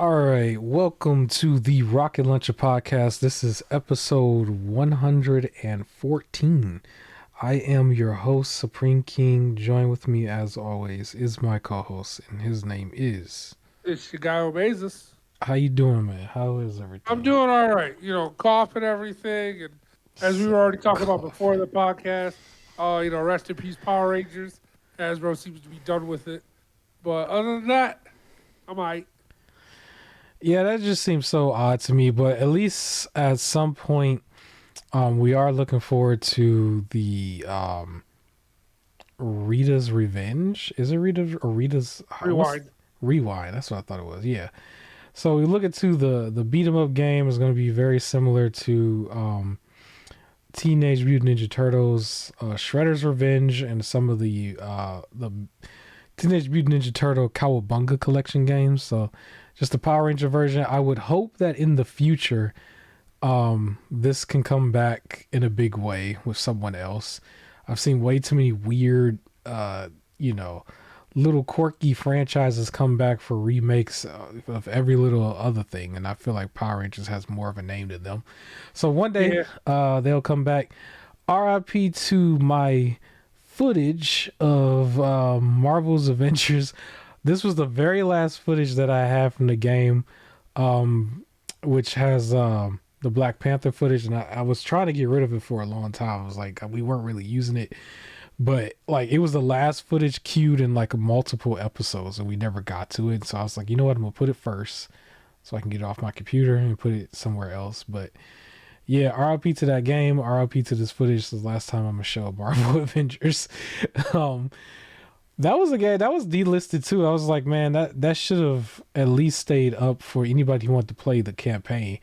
All right, welcome to the Rocket Launcher podcast. This is episode 114. I am your host, Supreme King. Join with me, as always, is my co-host, and his name is. It's your guy Obesus. How you doing, man? How is I'm everything? doing all right. Cough and everything. And as we were already talking about before Coughing. the podcast, rest in peace, Power Rangers. Hasbro seems to be done with it. But other than that, I'm all right. Yeah, that just seems so odd to me. But at least at some point, we are looking forward to the Rita's Revenge. Is it Rita's or Rita's? What's Rewind. Rewind? That's what I thought it was. Yeah. So we look into the beat 'em up game is going to be very similar to Teenage Mutant Ninja Turtles, Shredder's Revenge, and some of the Teenage Mutant Ninja Turtle Cowabunga collection games. So just the Power Ranger version. I would hope that in the future, this can come back in a big way with someone else. I've seen way too many weird, you know, little quirky franchises come back for remakes of every little other thing, and I feel like Power Rangers has more of a name to them. So one day, Yeah. they'll come back. RIP to my footage of Marvel's Adventures. This was the very last footage that I have from the game, which has the Black Panther footage, and I was trying to get rid of it for a long time. I was like, we weren't really using it, but like it was the last footage queued in like multiple episodes, and we never got to it. So I was like, you know what, I'm gonna put it first, so I can get it off my computer and put it somewhere else. But yeah, RIP to that game. RIP to this footage. This is the last time I'm gonna show Marvel Avengers. um, that was a game that was delisted too. I was like, man, that should have at least stayed up for anybody who wanted to play the campaign.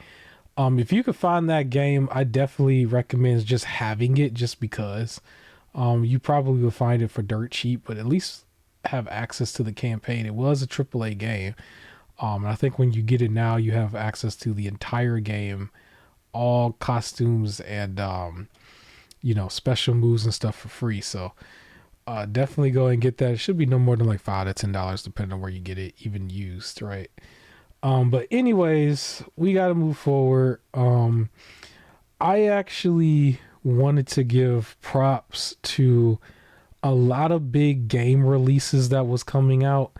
If you could find that game, I definitely recommend just having it, just because. You probably will find it for dirt cheap, but at least have access to the campaign. It was a AAA game. And I think when you get it now, you have access to the entire game, all costumes and special moves and stuff for free. So definitely go and get that. It should be no more than like $5 to $10, depending on where you get it, even used, right? But anyways, we got to move forward. I actually wanted to give props to a lot of big game releases that was coming out.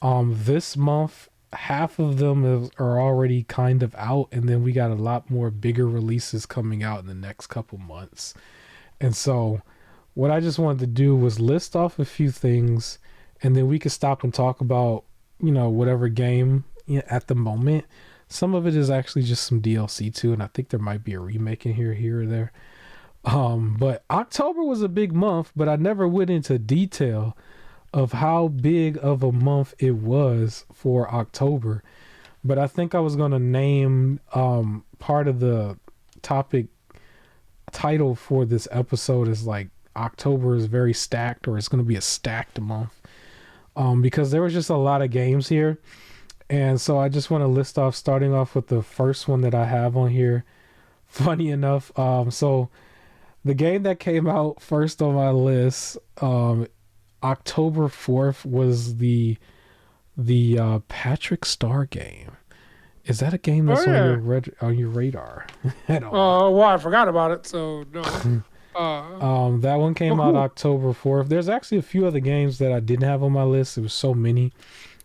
This month, half of them are already kind of out, and then we got a lot more bigger releases coming out in the next couple months. And so, what I just wanted to do was list off a few things, and then we could stop and talk about, whatever game at the moment. Some of it is actually just some DLC too, and I think there might be a remake in here or there. But October was a big month, but I never went into detail of how big of a month it was for October. But I think I was gonna name part of the topic title for this episode is like October is very stacked, or it's gonna be a stacked month. Because there was just a lot of games here. And so I just want to list off, starting off with the first one that I have on here. Funny enough, so the game that came out first on my list, October 4th, was the Patrick Star game. Is that a game Oh that's on yeah. on your radar at all? Well, I forgot about it, so no. That one But came out cool. October 4th. There's actually a few other games that I didn't have on my list. There was so many,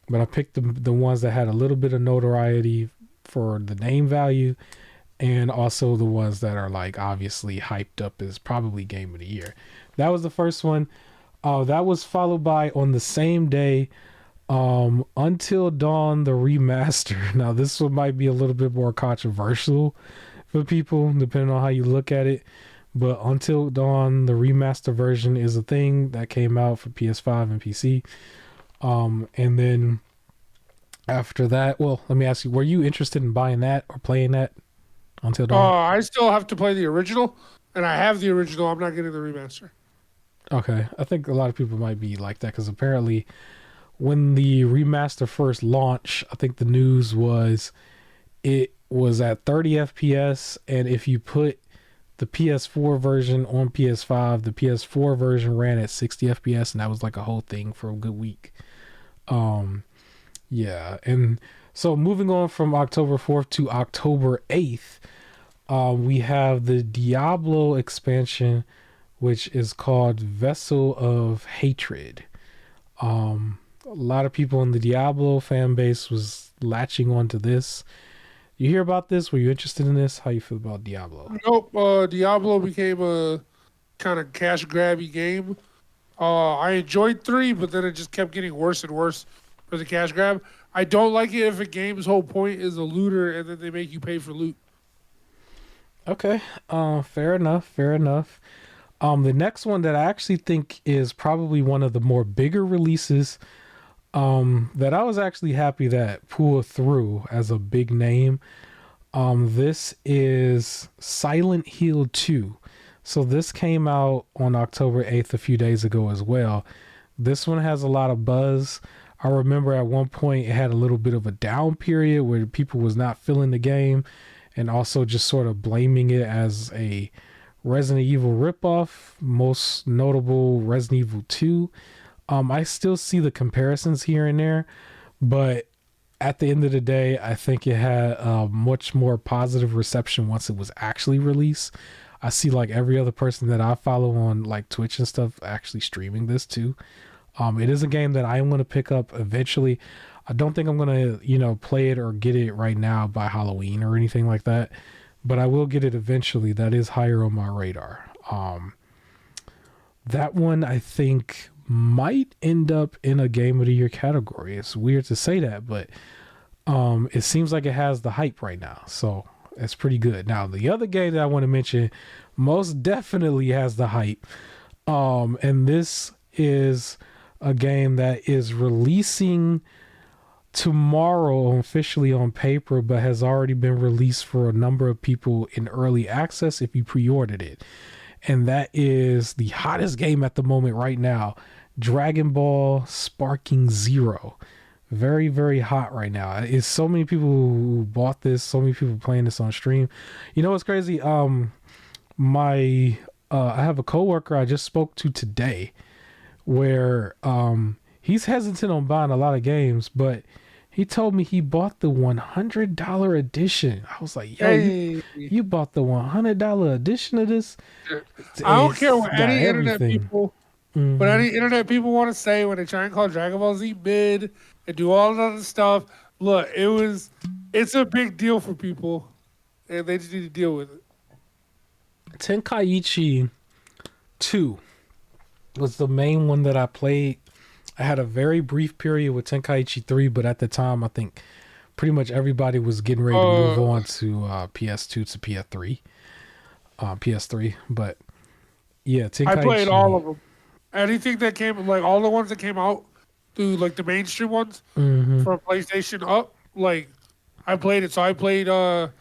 but I picked the ones that had a little bit of notoriety for the name value, and also the ones that are like obviously hyped up as probably game of the year. That was the first one. That was followed by, on the same day, Until Dawn the remaster. Now this one might be a little bit more controversial for people depending on how you look at it, but Until Dawn the remaster version is a thing that came out for PS5 and PC. And then after that, well, let me ask you, were you interested in buying that or playing that, Until Dawn? I still have to play the original, and I have the original. I'm not getting the remaster. Okay, I think a lot of people might be like that because apparently when the remaster first launched, I think the news was it was at 30 FPS, and if you put the PS4 version on PS5, the PS4 version ran at 60 FPS, and that was like a whole thing for a good week. Um, Yeah, and so moving on from October 4th to October 8th, we have the Diablo expansion, which is called Vessel of Hatred. A lot of people in the Diablo fan base was latching onto this. You hear about this? Were you interested in this? How you feel about Diablo? Nope. Diablo became a kind of cash grabby game. I enjoyed three, but then it just kept getting worse and worse for the cash grab. I don't like it if a game's whole point is a looter and then they make you pay for loot. Okay, fair enough, fair enough. The next one that I actually think is probably one of the more bigger releases, that I was actually happy that pulled through as a big name. This is Silent Hill 2. So this came out on October 8th a few days ago as well. This one has a lot of buzz. I remember at one point it had a little bit of a down period where people was not feeling the game and also just sort of blaming it as a Resident Evil ripoff, most notable Resident Evil 2. I still see the comparisons here and there, but at the end of the day, I think it had a much more positive reception once it was actually released. I see like every other person that I follow on like Twitch and stuff actually streaming this too. It is a game that I am going to pick up eventually. I don't think I'm going to, play it or get it right now by Halloween or anything like that, but I will get it eventually. That is higher on my radar. That one I think might end up in a game of the year category. It's weird to say that, but it seems like it has the hype right now. So it's pretty good. Now, the other game that I want to mention most definitely has the hype. And this is a game that is releasing tomorrow officially on paper, but has already been released for a number of people in early access if you pre-ordered it. And that is the hottest game at the moment right now, Dragon Ball Sparking Zero. Very, very hot right now. It's so many people who bought this, so many people playing this on stream. You know what's crazy? My I have a coworker I just spoke to today where he's hesitant on buying a lot of games, but he told me he bought the $100 edition. I was like, yo, Hey, you bought the $100 edition of this? I don't care It's what got any internet everything. people, what Hmm. any internet people want to say when they try and call Dragon Ball Z mid and do all that other stuff. Look, it's a big deal for people, and they just need to deal with it. Tenkaichi 2 was the main one that I played. I had a very brief period with Tenkaichi 3, but at the time, I think pretty much everybody was getting ready to move Uh, on to PS2 to PS3. PS3. But yeah, I played all Tenkaichi. of them. Anything that came, like all the ones that came out through like the mainstream ones Hmm. from PlayStation up, like I played it. So I played Dragon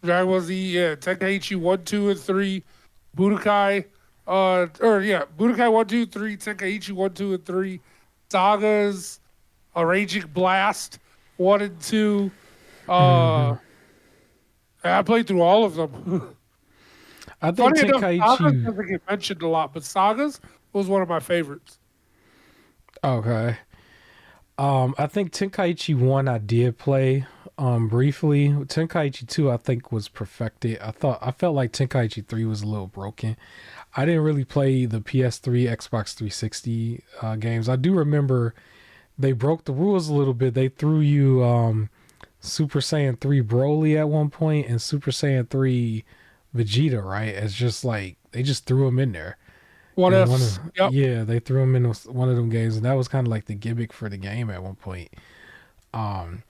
Ball Z, yeah, Tenkaichi 1, 2, and 3, Budokai, Budokai 1, 2, 3, Tenkaichi 1, 2, and 3, Sagas, Raging Blast 1 and 2. Hmm. Uh, I played through all of them. I think Funny enough, Sagas Tenkaichi. doesn't get mentioned a lot, but Sagas was one of my favorites. Okay. I think Tenkaichi 1 I did play briefly. Tenkaichi 2 I think was perfected. I felt like Tenkaichi 3 was a little broken. I didn't really play the PS3, Xbox 360 games. I do remember they broke the rules a little bit. They threw you Super Saiyan 3 Broly at one point and Super Saiyan 3 Vegeta, right? It's just like they just threw him in there. What And one ifs? of Yep. yeah, they threw him in one of them games, and that was kind of like the gimmick for the game at one point. Um,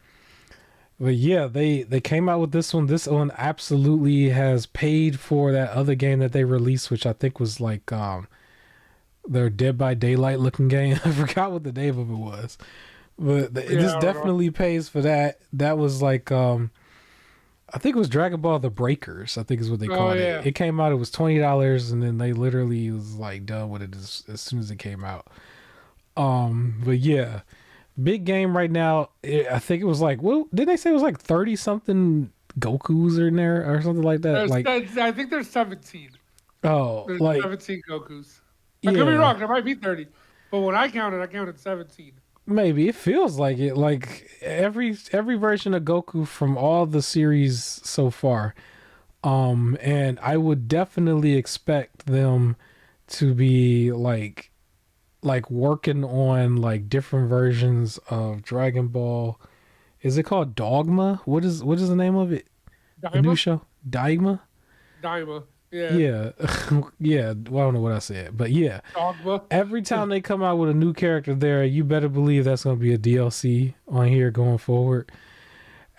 but yeah, they came out with this one. This one absolutely has paid for that other game that they released, which I think was like their Dead by Daylight looking game. I forgot what the name of it was, but Yeah, this I don't know. definitely pays for that. That was like I think it was Dragon Ball The Breakers. I think is what they Oh called it. yeah. It came out. It was $20, and then they literally was like done with it as soon as it came out. But yeah, big game right now. I think it was like, well, did they say it was like 30 something Gokus in there or something like that? Like, I think there's 17. oh, There's like 17 Gokus. I could be yeah, wrong. There might be 30. But when I counted 17. Maybe it feels like it. Like every version of Goku from all the series so far. And I would definitely expect them to be like working on like different versions of Dragon Ball. Is it called Dogma? What is the name of it? The new Daima, show? Daima? Daima, yeah, Yeah. Yeah. Well, I don't know what I said, but yeah. Dogma. Every time they come out with a new character there, you better believe that's going to be a DLC on here going forward.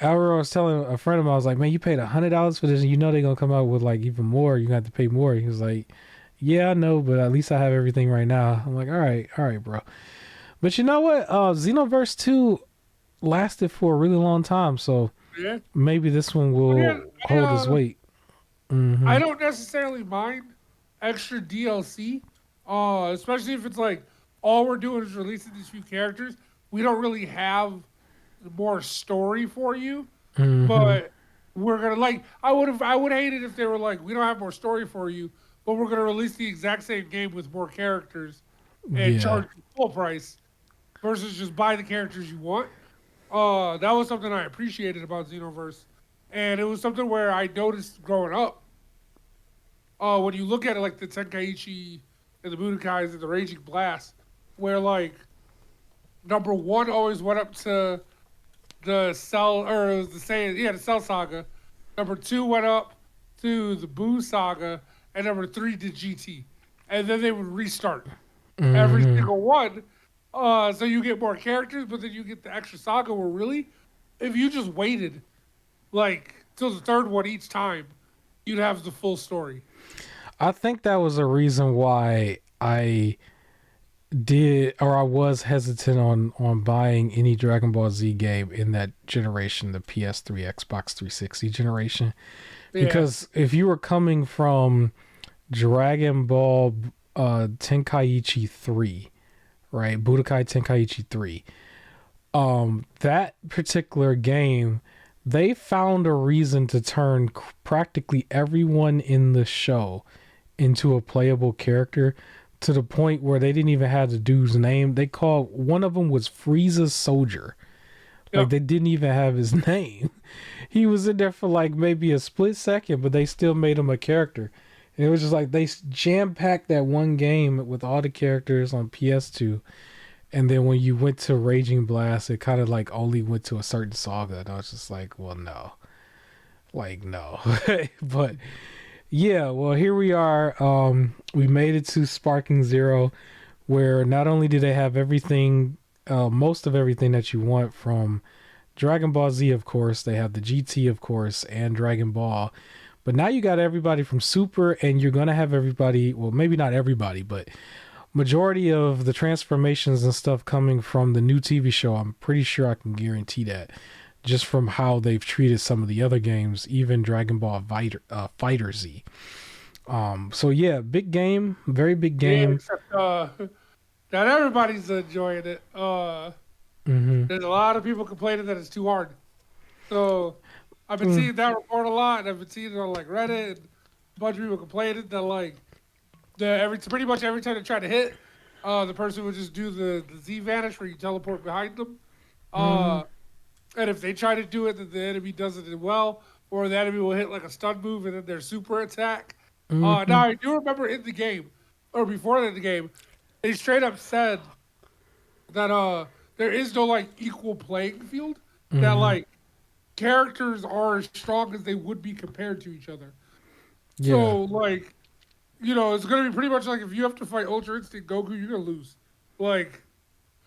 I was telling a friend of mine, I was like, man, you paid $100 for this, and you know they're going to come out with like even more. You're going to have to pay more. He was like, yeah, I know, but at least I have everything right now. I'm like, all right, bro. But you know what? Xenoverse 2 lasted for a really long time, so Yeah, maybe this one but yeah, will hold its weight. I Mm-hmm. don't necessarily mind extra DLC, especially if it's like all we're doing is releasing these few characters. We don't really have more story for you, Mm-hmm. but we're gonna like. I would hate it if they were like, we don't have more story for you, but we're gonna release the exact same game with more characters and Yeah. charge you full price versus just buy the characters you want. That was something I appreciated about Xenoverse, and it was something where I noticed growing up. When you look at it, like the Tenkaichi and the Budokais and the Raging Blast, where like number one always went up to the Cell, or it was the same, yeah, the Cell Saga. Number two went up to the Boo Saga, and number three did GT, and then they would restart every Mm-hmm. single one. So you get more characters, but then you get the extra saga. Where really, if you just waited like till the third one each time, you'd have the full story. I think that was a reason why I was hesitant on buying any Dragon Ball Z game in that generation, the PS3, Xbox 360 generation. Yeah, Because if you were coming from Dragon Ball Tenkaichi 3, right? Budokai Tenkaichi 3. That particular game, they found a reason to turn practically everyone in the show into a playable character to the point where they didn't even have the dude's name. They called one of them was Frieza's soldier. Like yep. they didn't even have his name. He was in there for like maybe a split second, but they still made him a character. And it was just like they jam packed that one game with all the characters on PS2. And then when you went to Raging Blast, it kind of like only went to a certain saga. And I was just like, well, no. Like, no. But yeah, well, here we are. We made it to Sparking Zero, where not only do they have everything, most of everything that you want from Dragon Ball Z, of course, they have the GT, of course, and Dragon Ball. But now you got everybody from Super, and you're gonna have everybody. Well, maybe not everybody, but majority of the transformations and stuff coming from the new TV show. I'm pretty sure I can guarantee that, just from how they've treated some of the other games, even Dragon Ball Fighter Z. So yeah, big game, very big Yeah, game. except not everybody's enjoying it. Hmm. There's a lot of people complaining that it's too hard. So I've been Mm, seeing that report a lot, and I've been seeing it on like Reddit. And a bunch of people complaining that like pretty much every time they try to hit, the person would just do the Z vanish where you teleport behind them. mm, Uh, and if they try to do it, then the enemy does it well, or the enemy will hit like a stun move and then their super attack. Now mm, I do remember in the game, or before the game, they straight up said that there is no like equal playing field. That mm. like characters are as strong as they would be compared to each other. Yeah. So like it's gonna be pretty much like if you have to fight Ultra Instinct Goku, you're gonna lose. Like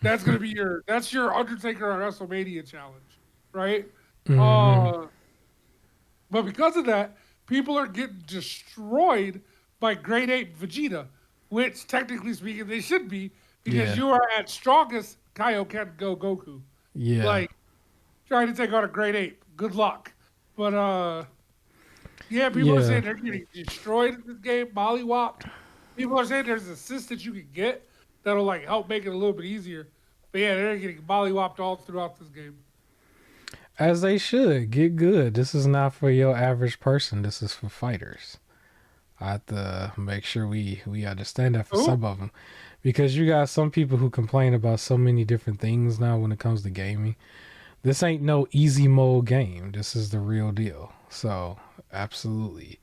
that's gonna be your Undertaker on WrestleMania challenge, right? Hmm. Uh, but because of that, people are getting destroyed by Great Ape Vegeta, which technically speaking they should be because Yeah. you are at strongest Kaioken Go Goku. Yeah. Like trying to take on a Great Ape. Good luck. But yeah, people are Yeah. saying they're getting destroyed in this game, mollywopped. People are saying there's assists that you can get that'll like help make it a little bit easier. But yeah, they're getting mollywopped all throughout this game. As they should. Get good. This is not for your average person. This is for fighters. I have to make sure we understand that for Who? some of them, because you got some people who complain about so many different things now when it comes to gaming. This ain't no easy mode game. This is the real deal. So absolutely.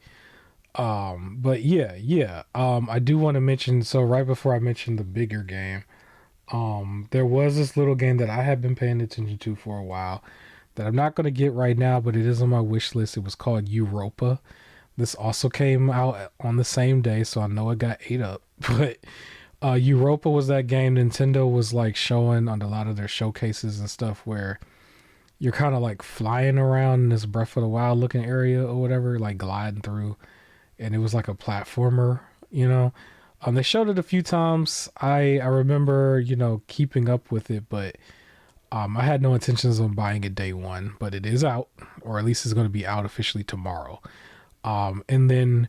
But yeah. I do want to mention. So right before I mention the bigger game, there was this little game that I have been paying attention to for a while that I'm not gonna get right now, but it is on my wish list. It was called Europa. This also came out on the same day, so I know it got ate up. But Europa was that game Nintendo was like showing on a lot of their showcases and stuff where you're kind of like flying around in this Breath of the Wild looking area or whatever, like gliding through, and it was like a platformer, you know. They showed it a few times. I remember, keeping up with it, but I had no intentions on buying it day one. But it is out, or at least it's going to be out officially tomorrow. And then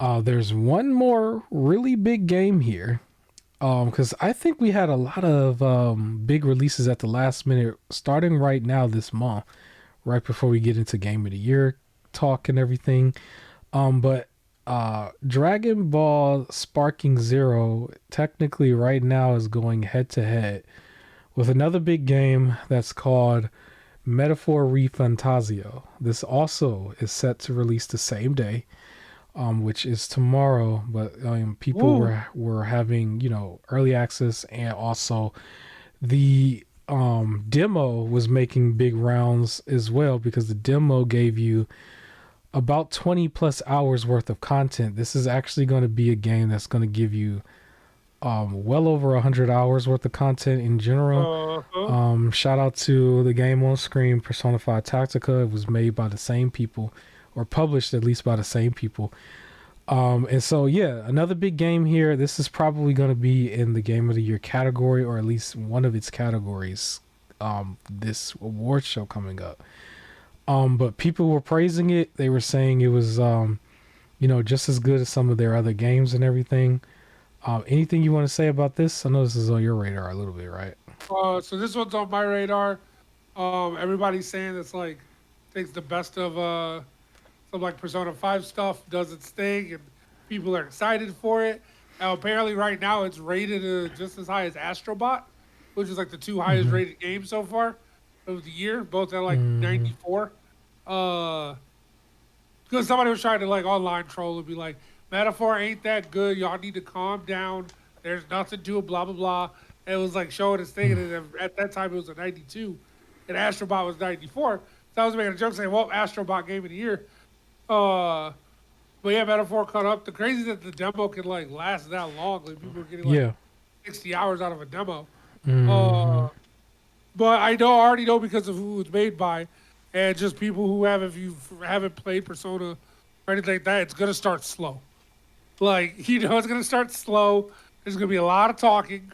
there's one more really big game here. Because I think we had a lot of big releases at the last minute, starting right now this month, right before we get into Game of the Year talk and everything. But Dragon Ball Sparking Zero technically right now is going head to head with another big game that's called Metaphor Refantasio. This also is set to release the same day, which is tomorrow. But people Ooh. were having early access, and also the demo was making big rounds as well because the demo gave you about 20 plus hours worth of content. This is actually going to be a game that's going to give you well over 100 hours worth of content in general. Uh-huh. Shout out to the game on screen, Persona 5 Tactica. It was made by the same people, or published at least by the same people. And so, yeah, another big game here. This is probably going to be in the Game of the Year category, or at least one of its categories, this award show coming up. But people were praising it. They were saying it was, just as good as some of their other games and everything. Anything you want to say about this? I know this is on your radar a little bit, right? So this one's on my radar. Everybody's saying it's like takes the best of some like Persona 5 stuff, does its thing, and people are excited for it. Now, apparently, right now it's rated just as high as Astrobot, which is like the two highest Mm-hmm. rated games so far of the year, both at like Mm-hmm. 94. Uh, because somebody was trying to like online troll and be like, Metaphor ain't that good. Y'all need to calm down. There's nothing to it, blah, blah, blah. And it was like showing his thing. And at that time, it was a 92. And Astrobot was 94. So I was making a joke saying, well, Astrobot game of the year. Uh, but yeah, Metaphor caught up. The crazy that the demo can like last that long. Like people are getting like Yeah. 60 hours out of a demo. Mm-hmm. Uh, but I already know because of who it's made by, and just people who have, if you haven't played Persona or anything like that, it's gonna start slow. Like it's gonna start slow. There's gonna be a lot of talking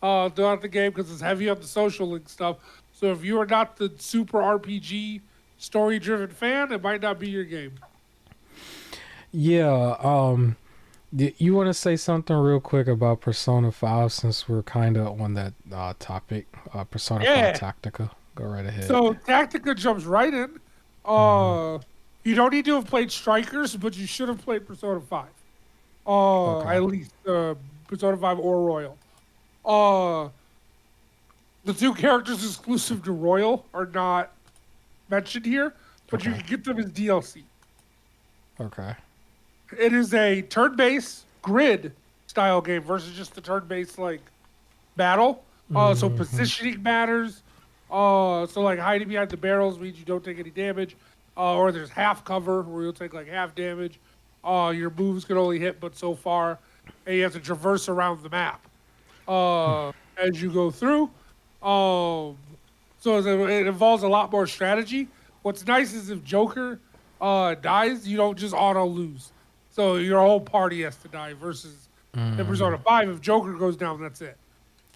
throughout the game because it's heavy on the social link stuff. So if you are not the super RPG story-driven fan, it might not be your game. Yeah. You want to say something real quick about Persona 5 since we're kind of on that topic? Persona 5 Yeah. Tactica. Go right ahead. So Tactica jumps right in. Mm-hmm. Uh, you don't need to have played Strikers, but you should have played Persona 5. Okay. At least Persona 5 or Royal. Uh, the two characters exclusive to Royal are not mentioned here, but you Okay. can get them as DLC. Okay. It is a turn-based grid style game versus just the turn-based like battle. So Mm-hmm. positioning matters. So like hiding behind the barrels means you don't take any damage. Or there's half cover where you'll take like half damage. Your moves can only hit but so far, and you have to traverse around the map as you go through. Um, so it involves a lot more strategy. What's nice is if Joker dies, you don't just auto lose. So your whole party has to die versus in Mm-hmm. Persona 5, if Joker goes down, that's it.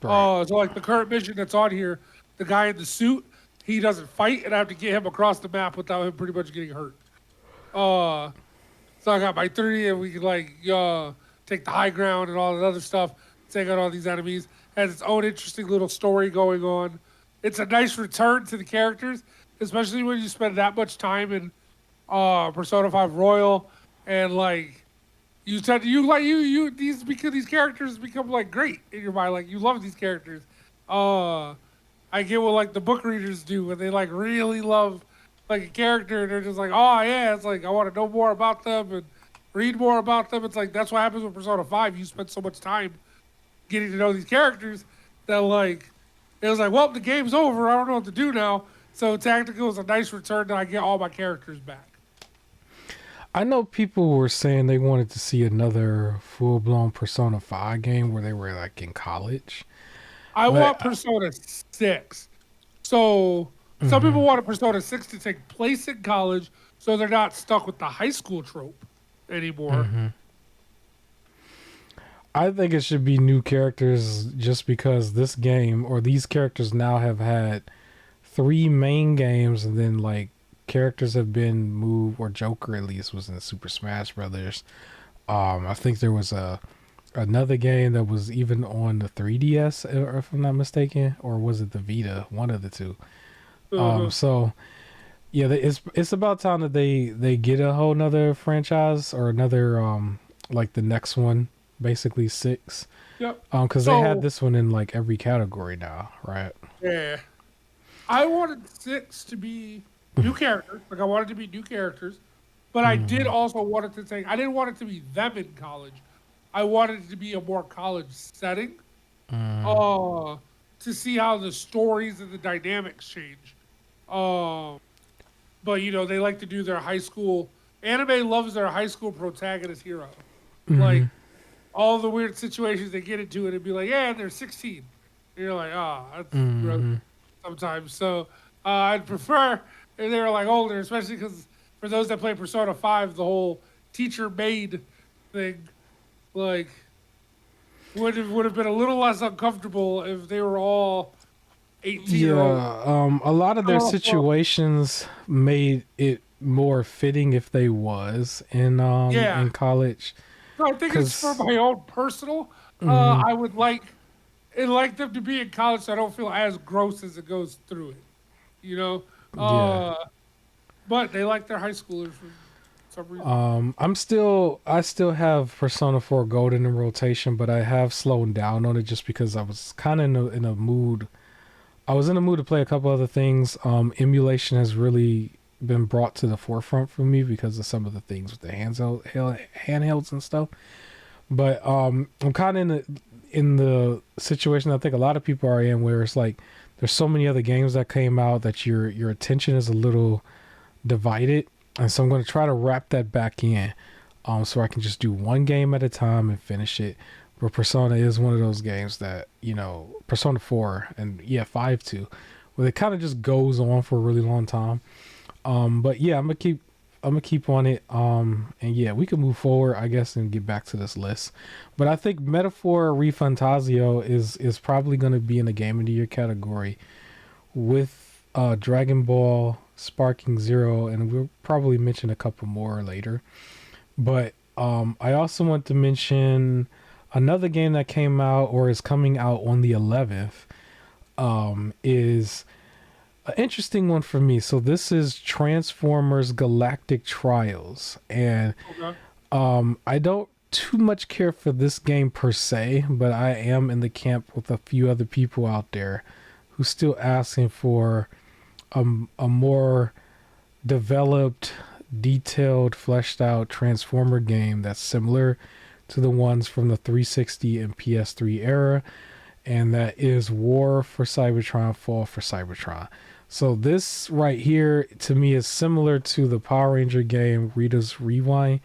Right. So like the current mission that's on here, the guy in the suit, he doesn't fight, and I have to get him across the map without him pretty much getting hurt. Uh, so I got my 30, and we can like take the high ground and all that other stuff, take out all these enemies. Has its own interesting little story going on. It's a nice return to the characters, especially when you spend that much time in Persona 5 Royal, and like You said you these because these characters become like great in your mind. Like you love these characters. Uh, I get what like the book readers do when they like really love like a character and they're just like, oh yeah, it's like I want to know more about them and read more about them. It's like that's what happens with Persona 5. You spend so much time getting to know these characters that like it was like, well, the game's over. I don't know what to do now. So Tactical is a nice return that I get all my characters back. I know people were saying they wanted to see another full blown Persona 5 game where they were like in college. I But want Persona 6. So some mhm, people want a Persona 6 to take place in college so they're not stuck with the high school trope anymore. mhm. I think it should be new characters just because this game or these characters now have had three main games and then like characters have been moved or Joker at least was in Super Smash Brothers. I think there was a another game that was even on the 3DS if I'm not mistaken, or was it the Vita? One of the two. Uh-huh. So yeah, it's about time that they get a whole nother franchise or another like the next one, basically six. Yep. Because they had So this one in like every category now, right? yeah, I wanted 6 to be new characters. Like I wanted to be new characters, but I did Mm, also want it to take. I didn't want it to be them in college. I wanted it to be a more college setting. mm, Uh, to see how the stories and the dynamics change. Um, but you know they like to do their high school. Anime loves their high school protagonist hero. Like mm, all the weird situations they get into, and it'd be like, yeah, they're 16. And you're like, oh, that's gross mm. sometimes. So I'd prefer if they were like older, especially because for those that play Persona 5, the whole teacher maid thing, like, would have been a little less uncomfortable if they were all 18 year old. Yeah, a lot of their situations made it more fitting if they was Yeah. in college, So I think it's for because my own personal. mm, I would like them to be in college so I don't feel as gross as it goes through it. You know? yeah. But they like their high schoolers for some reason. I still have Persona 4 Golden in rotation, but I have slowed down on it just because I was kind of in a mood. I was in a mood to play a couple other things. Emulation has really been brought to the forefront for me because of some of the things with the handhelds and stuff. But I'm kind of in the situation I think a lot of people are in, where it's like there's so many other games that came out that your attention is a little divided, and so I'm going to try to wrap that back in, so I can just do one game at a time and finish it. But Persona is one of those games that, Persona 4 and yeah 5 too, where it kind of just goes on for a really long time. But yeah, I'm gonna keep on it. And yeah, we can move forward, I guess, and get back to this list. But I think Metaphor Refantasio is probably gonna be in the Game of the Year category with Dragon Ball Sparking Zero, and we'll probably mention a couple more later. But I also want to mention another game that came out or is coming out on the 11th. Is an interesting one for me. So this is Transformers Galactic Trials, and Okay. I don't too much care for this game per se, but I am in the camp with a few other people out there who's still asking for a more developed, detailed, fleshed out Transformer game that's similar to the ones from the 360 and PS3 era, and that is War for Cybertron, Fall for Cybertron. So this right here to me is similar to the Power Ranger game Rita's Rewind,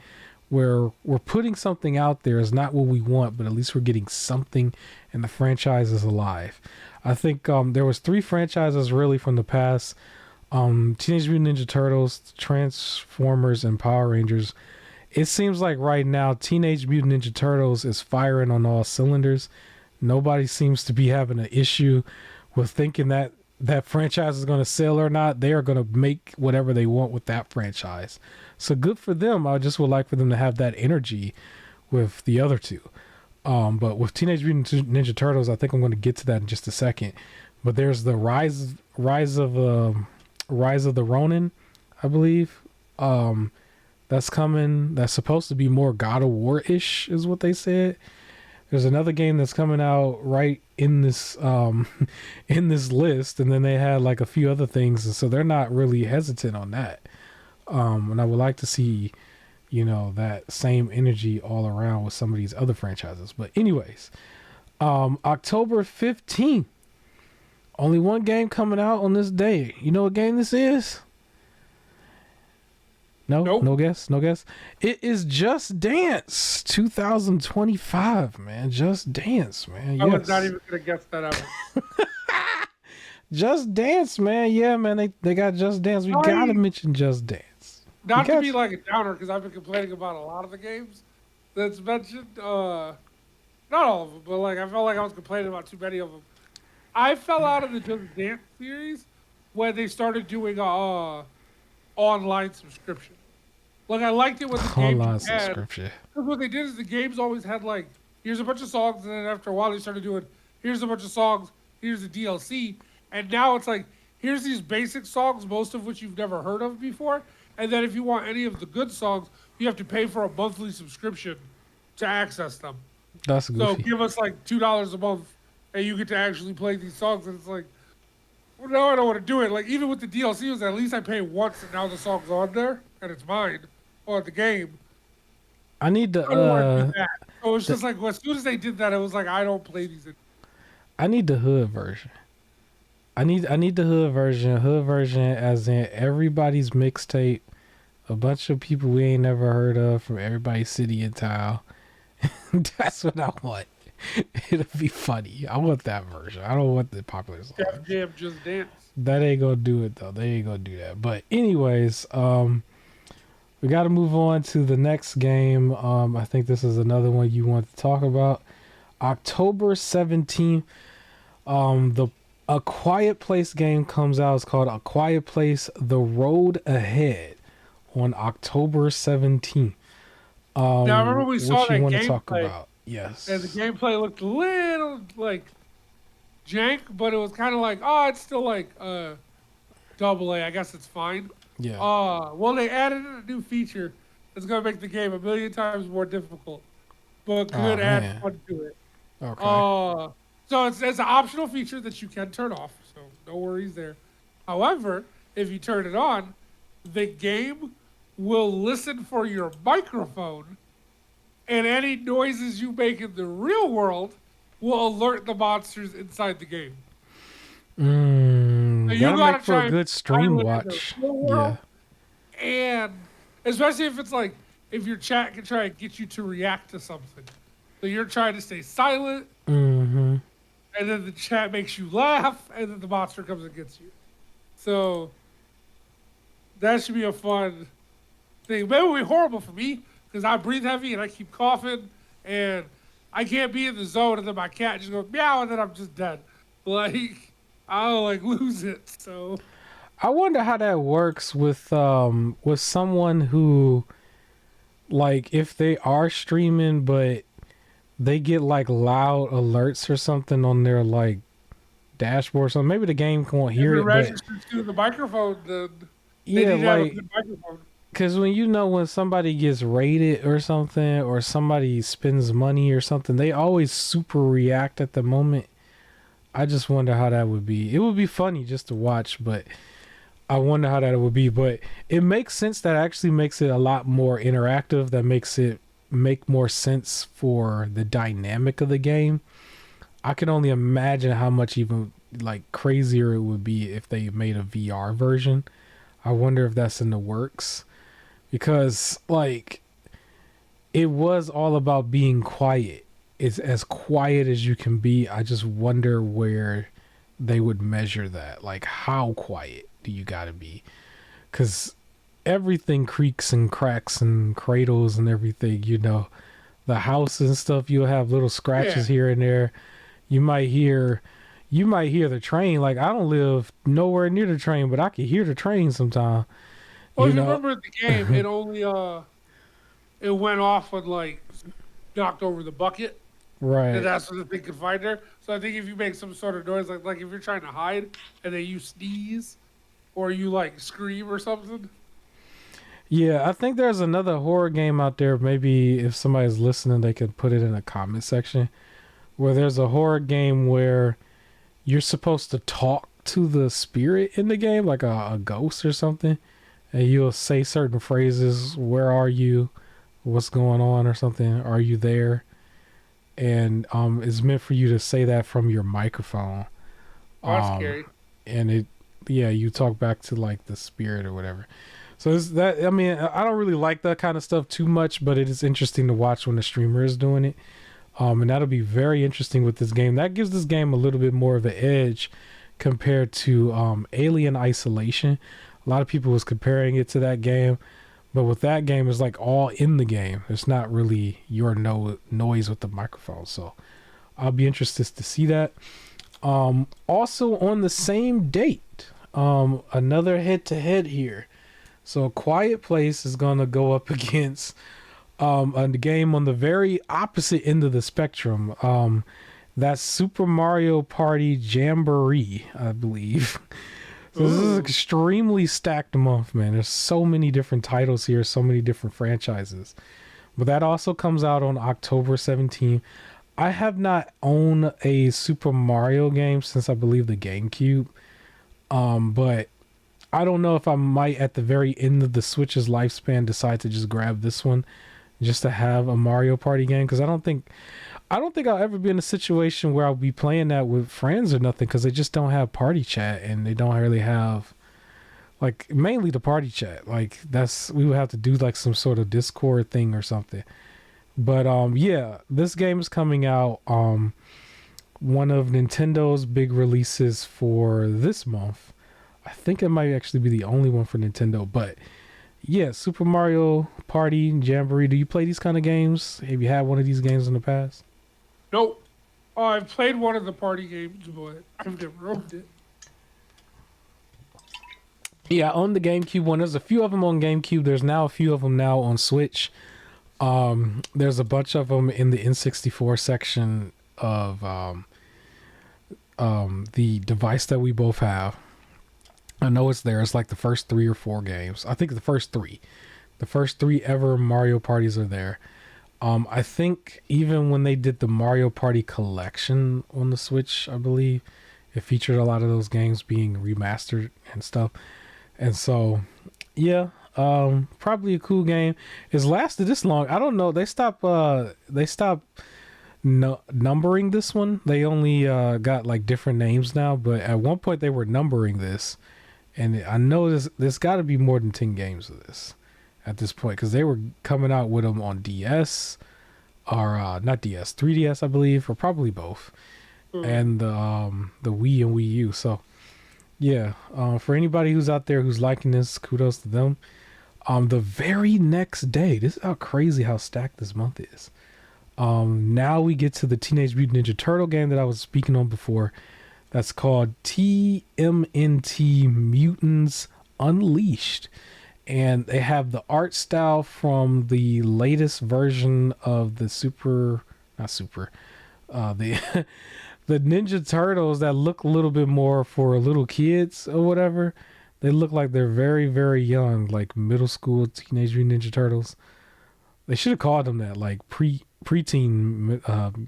where we're putting something out there is not what we want, but at least we're getting something, and the franchise is alive. I think there was three franchises really from the past: Teenage Mutant Ninja Turtles, Transformers, and Power Rangers. It seems like right now Teenage Mutant Ninja Turtles is firing on all cylinders. Nobody seems to be having an issue with thinking that that franchise is going to sell or not. They are going to make whatever they want with that franchise. So good for them. I just would like for them to have that energy with the other two. But with Teenage Mutant Ninja Turtles, I think I'm going to get to that in just a second. But there's the Rise of the Ronin, I believe. that's coming. That's supposed to be more God of War-ish, is what they said. There's another game that's coming out right in this in this list, and then they had like a few other things, and so they're not really hesitant on that. And I would like to see, that same energy all around with some of these other franchises. But anyways, October 15th, only one game coming out on this day. You know what game this is? No, Nope. no guess, no guess. It is Just Dance 2025, man. Just Dance, man. I Yes. was not even gonna guess that ever. Just Dance, man. Yeah, man. They got Just Dance. We gotta mention Just Dance. Not to be like a downer, because I've been complaining about a lot of the games that's mentioned. Not all of them, but like I felt like I was complaining about too many of them. I fell out of the Just Dance series when they started doing online subscription. Like I liked it with the games Online you had. subscription. Because what they did is the games always had like, here's a bunch of songs, and then after a while they started doing, here's a bunch of songs, here's the DLC, and now it's like, here's these basic songs, most of which you've never heard of before, and then if you want any of the good songs, you have to pay for a monthly subscription to access them. That's So goofy. give us like $2 a month, and you get to actually play these songs, and it's like, well, no, I don't want to do it. Like even with the DLC, it was at least I pay once, and now the song's on there, and it's mine, on the game. I need I don't want to the do that. So it's just like, well, as soon as they did that, it was like, I don't play these. I need the hood version. I need the hood version. Hood version as in everybody's mixtape. A bunch of people we ain't never heard of from everybody's city and town. That's what I want. It'll be funny. I want that version. I don't want the popular song. Def Jam Just Dance. That ain't gonna do it though. They ain't gonna do that. But anyways, we got to move on to the next game. I think this is another one you want to talk about. October 17th, the A Quiet Place game comes out. It's called A Quiet Place: The Road Ahead on October 17th. Now, I remember we saw what that you want to talk gameplay, about? Yes. and the gameplay looked a little like jank, but it was kind of like, oh, it's still like double A. I guess it's fine. Yeah. Well, they added a new feature that's gonna make the game a million times more difficult, but could add fun to it. Okay. So it's an optional feature that you can turn off, so no worries there. However, if you turn it on, the game will listen for your microphone, and any noises you make in the real world will alert the monsters inside the game. So you that'll gotta make for try a and good stream pilot in the watch. real Yeah. world, and especially if it's like, if your chat can try and get you to react to something. So you're trying to stay silent, Mm-hmm. and then the chat makes you laugh, and then the monster comes and gets you. So that should be a fun thing. Maybe it'll be horrible for me because I breathe heavy and I keep coughing, and I can't be in the zone, and then my cat just goes meow, and then I'm just dead. Like I'll like lose it. So I wonder how that works with someone who, like, if they are streaming but they get like loud alerts or something on their like dashboard or something. Maybe the game won't hear if it, it but registers to the microphone, then they yeah, need to have a like, good microphone. because when somebody gets raided or something, or somebody spends money or something, they always super react at the moment. I just wonder how that would be. It would be funny just to watch, but I wonder how that would be. But it makes sense. That actually makes it a lot more interactive. That makes it make more sense for the dynamic of the game. I can only imagine how much even like crazier it would be if they made a VR version. I wonder if that's in the works, because like it was all about being quiet. It's as quiet as you can be. I just wonder where they would measure that. Like, how quiet do you gotta be? Because everything creaks and cracks and cradles and everything, the house and stuff, you'll have little scratches here and there. You might hear the train. Like, I don't live nowhere near the train, but I can hear the train sometime. Well, if you remember the game, it only it went off when like knocked over the bucket. Right. And that's what the thing could find there. So I think if you make some sort of noise, like if you're trying to hide and then you sneeze or you like scream or something. Yeah, I think there's another horror game out there. Maybe if somebody's listening, they could put it in a comment section. Where there's a horror game where you're supposed to talk to the spirit in the game, like a ghost or something, and you'll say certain phrases. Where are you? What's going on or something? Are you there? And it's meant for you to say that from your microphone. Oh, that's Um, scary. and it, yeah, you talk back to like the spirit or whatever. So is that, I mean, I don't really like that kind of stuff too much, but it is interesting to watch when the streamer is doing it. And that'll be very interesting with this game. That gives this game a little bit more of an edge compared to Alien Isolation. A lot of people was comparing it to that game, but with that game, it's like all in the game. It's not really your noise with the microphone. So I'll be interested to see that. Also on the same date, another head-to-head here. So Quiet Place is gonna go up against a game on the very opposite end of the spectrum. That's Super Mario Party Jamboree, I believe. So this is an Ooh. extremely stacked month, man. There's so many different titles here, so many different franchises. But that also comes out on October 17th. I have not owned a Super Mario game since I believe the GameCube. But I don't know if I might at the very end of the Switch's lifespan decide to just grab this one just to have a Mario Party game, because I don't think I'll ever be in a situation where I'll be playing that with friends or nothing, because they just don't have party chat and they don't really have like mainly the party chat. Like that's we would have to do like some sort of Discord thing or something. But yeah, this game is coming out one of Nintendo's big releases for this month. I think it might actually be the only one for Nintendo, but yeah, Super Mario Party Jamboree. Do you play these kind of games? Have you had one of these games in the past? Nope. Oh, I've played one of the party games, but I've never owned it. Yeah, I own the GameCube one. There's a few of them on GameCube. There's now a few of them now on Switch. There's a bunch of them in the N64 section of the device that we both have. I know it's there. It's like the first 3 or 4 games. I think the first three ever Mario parties are there. I think even when they did the Mario Party collection on the Switch, I believe it featured a lot of those games being remastered and stuff. And so, yeah, probably a cool game. It's lasted this long. I don't know. They stopped numbering this one. They only got like different names now. But at one point they were numbering this, and I know there's got to be more than 10 games of this at this point, because they were coming out with them on DS or not DS, 3DS, I believe, or probably both, and the Wii and Wii U. So yeah, for anybody who's out there who's liking this, kudos to them. The very next day, this is how crazy how stacked this month is. Now we get to the Teenage Mutant Ninja Turtle game that I was speaking on before. That's called TMNT Mutants Unleashed. And they have the art style from the latest version of the the the Ninja Turtles that look a little bit more for little kids or whatever. They look like they're very, very young, like middle school Teenage Mutant Ninja Turtles. They should have called them that, like preteen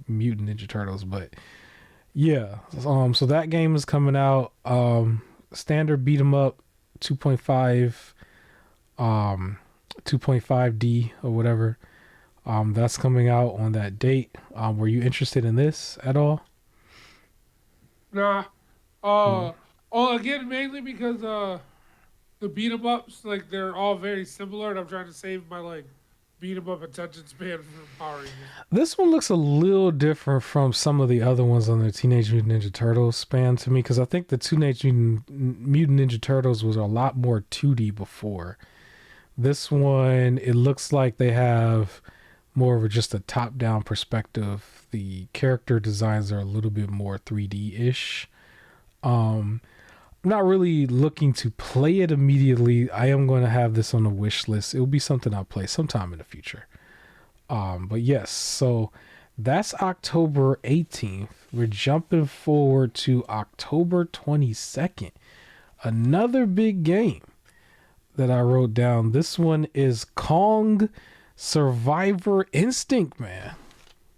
Mutant Ninja Turtles. But yeah, so that game is coming out. Standard beat 'em up, 2.5, 2.5D or whatever. That's coming out on that date. Were you interested in this at all? Nah. Mm. Again, mainly because the beat 'em ups, like they're all very similar, and I'm trying to save my like beat 'em up attention span for Power Rangers. This one looks a little different from some of the other ones on the Teenage Mutant Ninja Turtles span to me, because I think the Mutant Ninja Turtles was a lot more 2D before. This one, it looks like they have more of just a top-down perspective. The character designs are a little bit more 3D-ish. I'm not really looking to play it immediately. I am going to have this on the wish list. It'll be something I'll play sometime in the future. But yes, so that's October 18th. We're jumping forward to October 22nd. Another big game. that I wrote down. This one is Kong Survivor Instinct, man.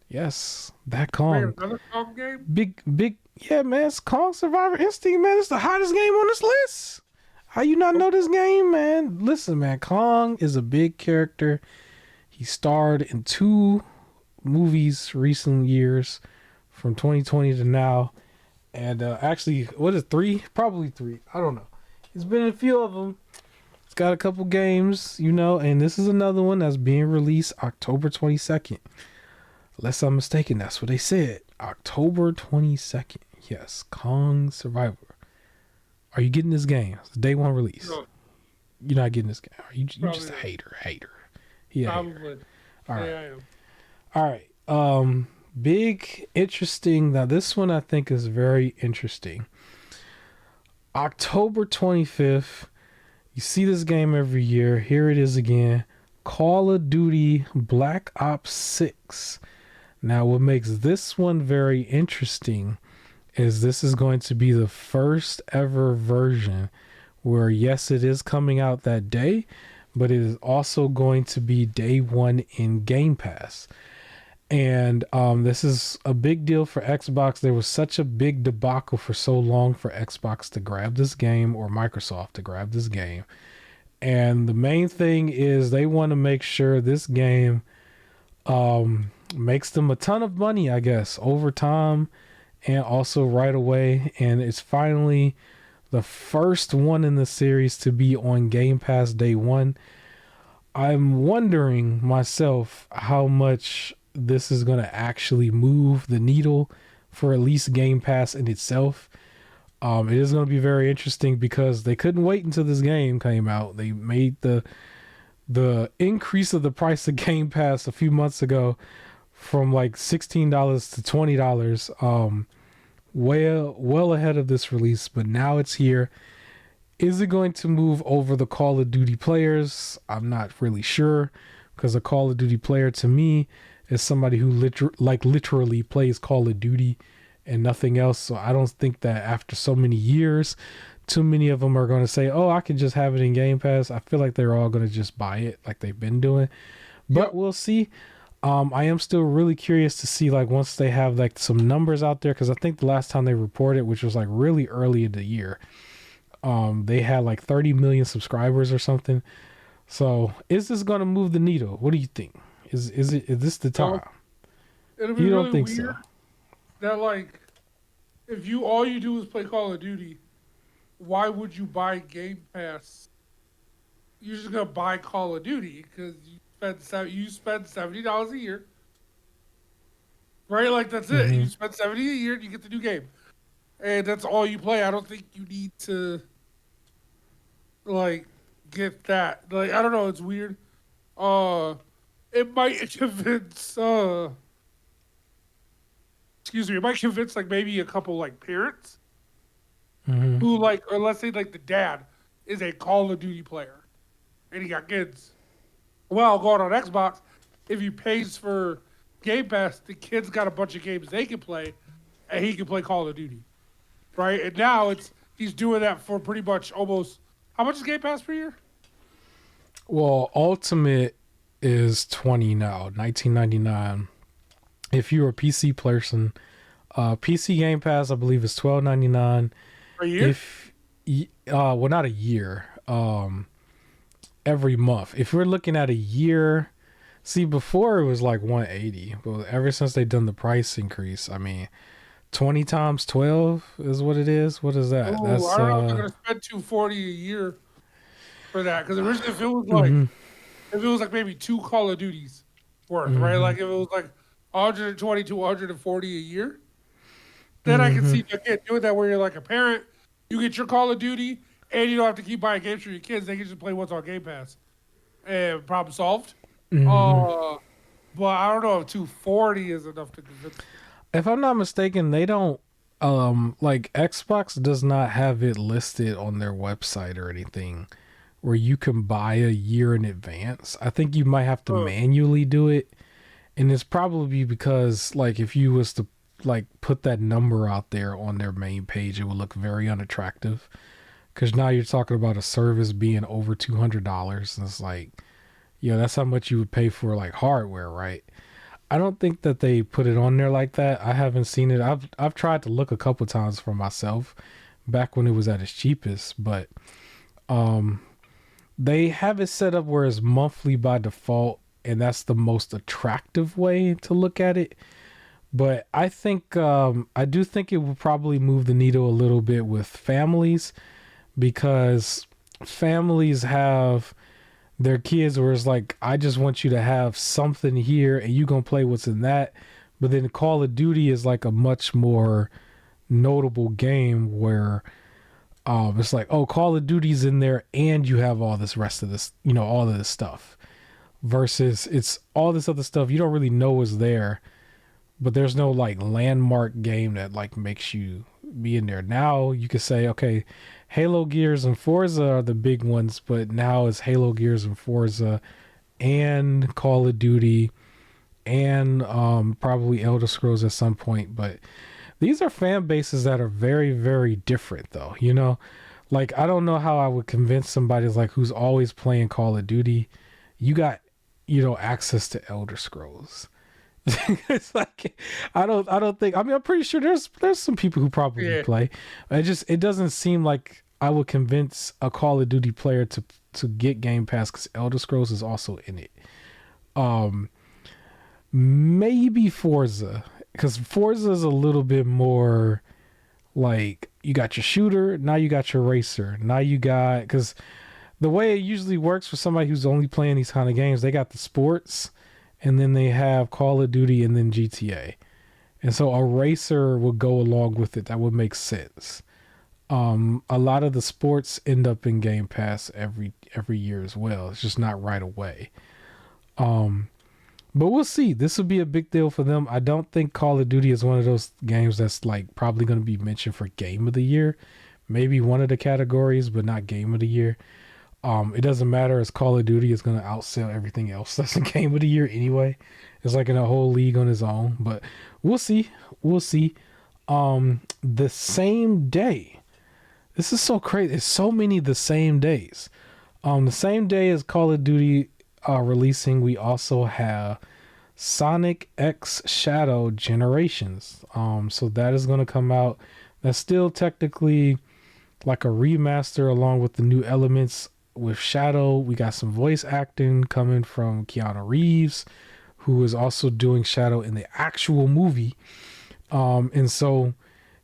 Yes, that Wait, Kong. another Kong game? Big, yeah, man. It's Kong Survivor Instinct, man. It's the hottest game on this list. How you not know this game, man? Listen, man. Kong is a big character. He starred in 2 movies recent years, from 2020 to now, and actually, what is 3? Probably 3. I don't know. He's been in a few of them. It's got a couple games, and this is another one that's being released October 22nd. Unless I'm mistaken, that's what they said. October 22nd. Yes, Kong Survivor. Are you getting this game? It's a day 1 release. No, You're not getting this game. You just a not. hater. Yeah. Probably. All right. Yeah, I am. All right. Big, interesting. Now, this one I think is very interesting. October 25th. You see this game every year. Here it is again. Call of Duty Black Ops 6. Now, what makes this one very interesting is this is going to be the first ever version where, yes, it is coming out that day, but it is also going to be day 1 in Game Pass. And this is a big deal for Xbox. There was such a big debacle for so long for Xbox to grab this game, or Microsoft to grab this game. And the main thing is they want to make sure this game makes them a ton of money, I guess, over time and also right away. And it's finally the first one in the series to be on Game Pass day 1. I'm wondering myself how much this is going to actually move the needle for at least Game Pass in itself. It is going to be very interesting because they couldn't wait until this game came out. They made the increase of the price of Game Pass a few months ago from like $16 to $20, well ahead of this release, but now it's here. Is it going to move over the Call of Duty players? I'm not really sure, because a Call of Duty player to me is somebody who literally plays Call of Duty and nothing else. So I don't think that after so many years, too many of them are going to say, oh, I can just have it in Game Pass. I feel like they're all going to just buy it like they've been doing. But We'll see. I am still really curious to see, like, once they have like some numbers out there, because I think the last time they reported, which was like really early in the year, they had like 30 million subscribers or something. So is this going to move the needle? What do you think? Is this the time? It'll be You really don't think weird so? that, like, if all you do is play Call of Duty, why would you buy Game Pass? You're just gonna buy Call of Duty because you spend $70 a year, right? Like, that's it. Mm-hmm. You spend $70 a year and you get the new game, and that's all you play. I don't think you need to, like, get that. Like, I don't know. It's weird. It might convince. Excuse me. It might convince, like, maybe a couple, like, parents Mm-hmm. who, like, or let's say, like, the dad is a Call of Duty player and he got kids. Well, going on Xbox, if he pays for Game Pass, the kids got a bunch of games they can play, and he can play Call of Duty, right? And now he's doing that for pretty much almost. How much is Game Pass per year? Well, Ultimate is 20 now, 19.99. If you're a PC person, PC Game Pass, I believe, is 12.99 A year? well, not a year. Every month. If we're looking at a year, see, before it was like 180, but ever since they've done the price increase, I mean, 20 times 12 is what it is. What is that? Oh, That's I don't know if they're gonna spend $240 a year for that, because originally if it was like mm-hmm. if it was like maybe 2 Call of Duties worth, Mm-hmm. right? Like if it was like 120 to 140 a year, then I can Mm-hmm. see again doing that where you're like a parent, you get your Call of Duty, and you don't have to keep buying games for your kids. They can just play what's on Game Pass, and problem solved. Mm-hmm. But I don't know if 240 is enough to convince. If I'm not mistaken, they don't like Xbox does not have it listed on their website or anything where you can buy a year in advance. I think you might have to manually do it, and it's probably because, like, if you was to like put that number out there on their main page, it would look very unattractive because now you're talking about a service being over $200, and it's like, yeah, that's how much you would pay for like hardware, right? I don't think that they put it on there like that. I haven't seen it. I've tried to look a couple times for myself back when it was at its cheapest, but um they have it set up where it's monthly by default, and that's the most attractive way to look at it. But I think I do think it will probably move the needle a little bit with families, because families have their kids where it's like, I just want you to have something here and you gonna play what's in that. But then Call of Duty is like a much more notable game where it's like, oh, Call of Duty's in there and you have all this rest of this, all of this stuff. Versus it's all this other stuff you don't really know is there, but there's no like landmark game that like makes you be in there. Now you could say, okay, Halo, Gears, and Forza are the big ones, but now it's Halo, Gears, and Forza, and Call of Duty, and probably Elder Scrolls at some point. But these are fan bases that are very, very different, though. Like I don't know how I would convince somebody like who's always playing Call of Duty. You got, access to Elder Scrolls. It's like I don't think, I mean, I'm pretty sure there's some people who probably play. It doesn't seem like I would convince a Call of Duty player to get Game Pass, because Elder Scrolls is also in it. Maybe Forza, because Forza is a little bit more like, you got your shooter, now you got your racer, now you got, because the way it usually works for somebody who's only playing these kind of games, they got the sports, and then they have Call of Duty, and then GTA. And so a racer would go along with it. That would make sense. A lot of the sports end up in Game Pass every year as well. It's just not right away. But we'll see. This will be a big deal for them. I don't think Call of Duty is one of those games that's like probably going to be mentioned for Game of the Year. Maybe one of the categories, but not Game of the Year. It doesn't matter, as Call of Duty is going to outsell everything else that's in Game of the Year anyway. It's like in a whole league on its own. But we'll see. We'll see. The same day. This is so crazy. There's so many the same days. The same day as Call of Duty releasing, we also have Sonic X Shadow Generations. So that is going to come out. That's still technically like a remaster along with the new elements. With Shadow, we got some voice acting coming from Keanu Reeves, who is also doing Shadow in the actual movie. And so,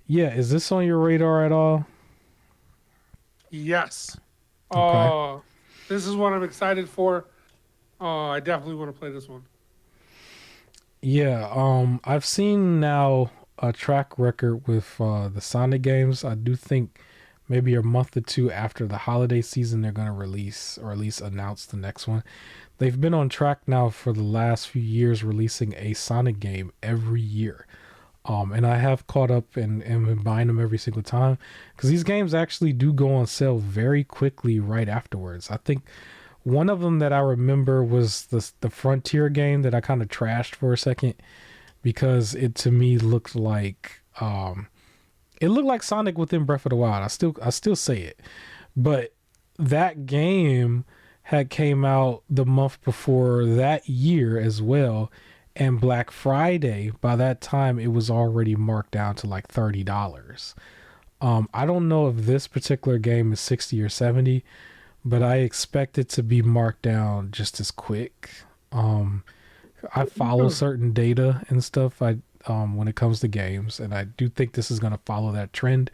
yeah, is this on your radar at all? Yes. Okay. This is what I'm excited for. I definitely want to play this one. Yeah, I've seen now a track record with the Sonic games. I do think maybe a month or two after the holiday season, they're going to release, or at least announce, the next one. They've been on track now for the last few years, releasing a Sonic game every year. And I have caught up and been buying them every single time, because these games actually do go on sale very quickly right afterwards. I think one of them that I remember was the Frontier game that I kind of trashed for a second, because it to me looked like it looked like Sonic within Breath of the Wild. I still say it. But that game had came out the month before that year as well. And Black Friday, by that time, it was already marked down to like $30. I don't know if this particular game is 60 or 70, but I expect it to be marked down just as quick. I follow certain data and stuff. When it comes to games, and I do think this is going to follow that trend,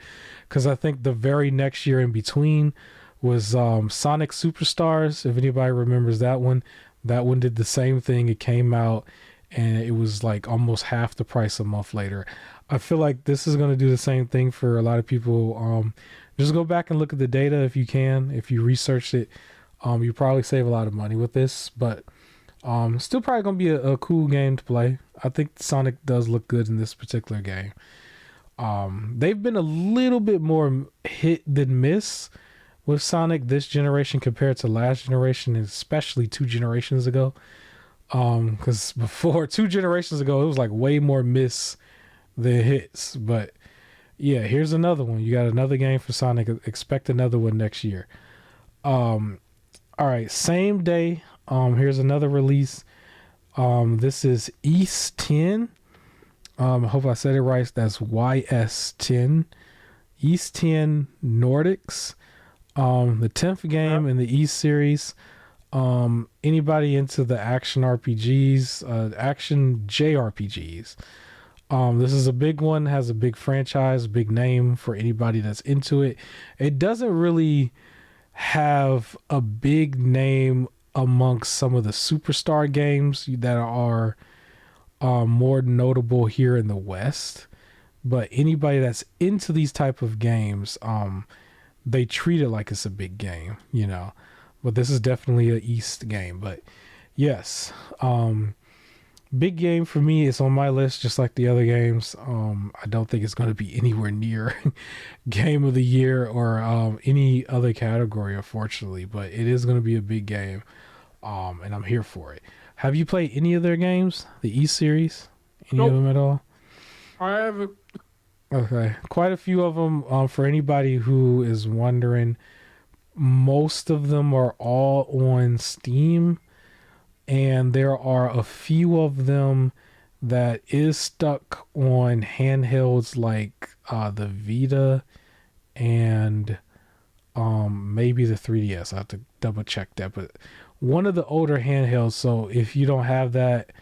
because I think the very next year in between was Sonic Superstars. If anybody remembers that one did the same thing. It came out and it was like almost half the price a month later. I feel like this is going to do the same thing for a lot of people. Just go back and look at the data if you can. If you research it, you probably save a lot of money with this, but still probably gonna be a cool game to play. I think Sonic does look good in this particular game. They've been a little bit more hit than miss with Sonic this generation compared to last generation, and especially 2 generations ago. Because before 2 generations ago, it was like way more miss than hits. But Yeah, here's another one. You got another game for Sonic. Expect another one next year. Um, all right, same day. Here's another release. This is East 10. I hope I said it right. That's YS10. East 10 Nordics. The 10th Okay. game in the East series. Anybody into the action RPGs, action JRPGs. This is a big one, has a big franchise, big name for anybody that's into it. It doesn't really have a big name amongst some of the superstar games that are more notable here in the West. But anybody that's into these type of games, they treat it like it's a big game, you know. But this is definitely an East game. But yes, big game for me. It's on my list, just like the other games. I don't think it's going to be anywhere near game of the year or any other category, unfortunately. But it is going to be a big game, and I'm here for it. Have you played any of their games, the East series? Any of Nope. them at all? I haven't. Okay, quite a few of them. For anybody who is wondering, most of them are all on Steam, and there are a few of them that is stuck on handhelds like the Vita and maybe the 3DS. I have to double check that, but one of the older handhelds. So if you don't have that,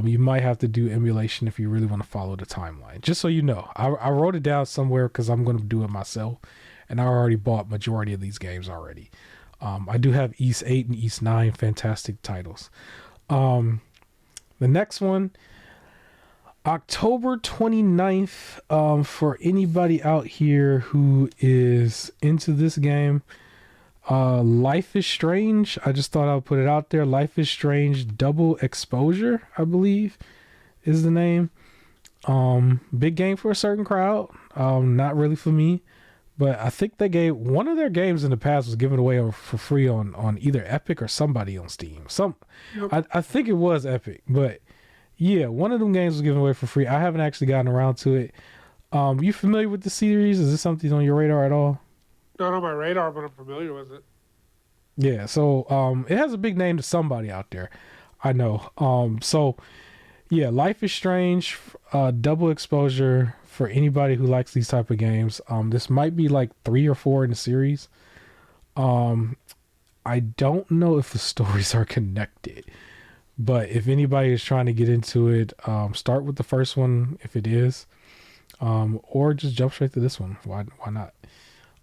you might have to do emulation if you really want to follow the timeline. Just so you know, I wrote it down somewhere because I'm going to do it myself, and I already bought majority of these games already. I do have East 8 and East 9, fantastic titles. Um, the next one, October 29th, for anybody out here who is into this game, Life is Strange. I just thought I would put it out there. Life is Strange Double Exposure, I believe, is the name. Big game for a certain crowd. Not really for me, but I think they gave one of their games in the past was given away for free on either Epic or somebody on Steam. Yep. I think it was Epic, but yeah, one of them games was given away for free. I haven't actually gotten around to it. You familiar with the series? Is this something on your radar at all? Not on my radar, but I'm familiar with it. Yeah, so it has a big name to somebody out there. I know. So yeah, Life is Strange, double exposure for anybody who likes these type of games. This might be like 3 or 4 in the series. Um, I don't know if the stories are connected, but if anybody is trying to get into it, start with the first one if it is, or just jump straight to this one. Why not?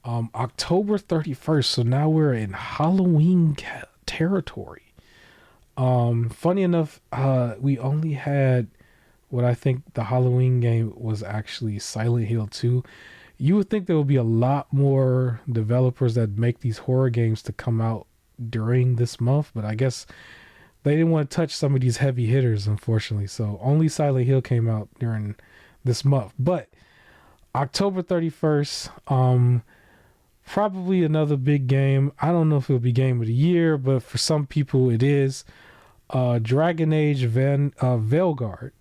October 31st. So now we're in Halloween territory. Funny enough, we only had what I think the Halloween game was actually Silent Hill 2. You would think there would be a lot more developers that make these horror games to come out during this month, but I guess they didn't want to touch some of these heavy hitters, unfortunately. So only Silent Hill came out during this month. But October 31st, probably another big game. I don't know if it'll be game of the year, but for some people it is. Dragon Age Veilguard.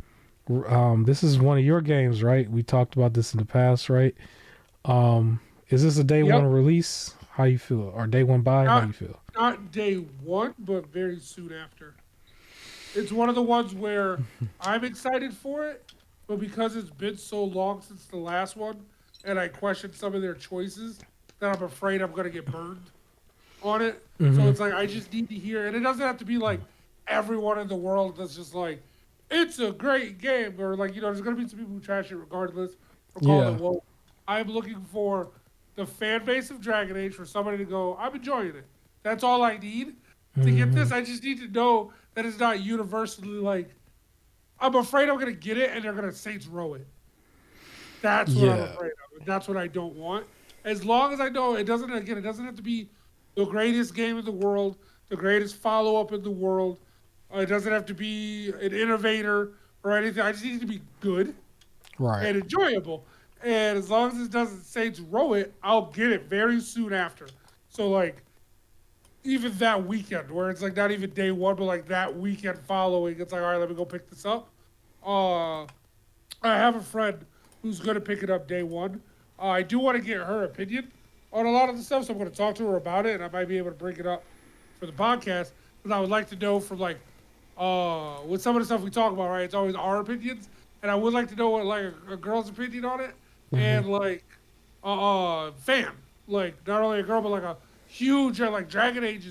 This is one of your games, right? We talked about this in the past, right? Is this a day one Yep. release? How you feel? Or day one buy? How you Not feel? not day one, but very soon after. It's one of the ones where I'm excited for it, but because it's been so long since the last one, and I questioned some of their choices, that I'm afraid I'm gonna get burned on it. So Mm-hmm. it's like I just need to hear, and it doesn't have to be like everyone in the world that's just like, it's a great game, or like there's gonna be some people who trash it regardless or call it Yeah. woke. I'm looking for the fan base of Dragon Age for somebody to go, I'm enjoying it. That's all I need to get Mm-hmm. this. I just need to know that it's not universally like I'm afraid I'm gonna get it and they're gonna Saints Row it. That's what I'm Yeah. afraid of. That's what I don't want. As long as I know it doesn't have to be the greatest game in the world, the greatest follow up in the world. It doesn't have to be an innovator or anything. I just need it to be good Right. and enjoyable. And as long as it doesn't Saints Row it, I'll get it very soon after. So like even that weekend, where it's like not even day one, but like that weekend following, it's like all right, let me go pick this up. Uh, I have a friend who's going to pick it up day one. I do want to get her opinion on a lot of the stuff, so I'm going to talk to her about it, and I might be able to bring it up for the podcast because I would like to know from like with some of the stuff we talk about, right? It's always our opinions, and I would like to know what like a girl's opinion on it, and like fan, like not only a girl but like a huge like Dragon Age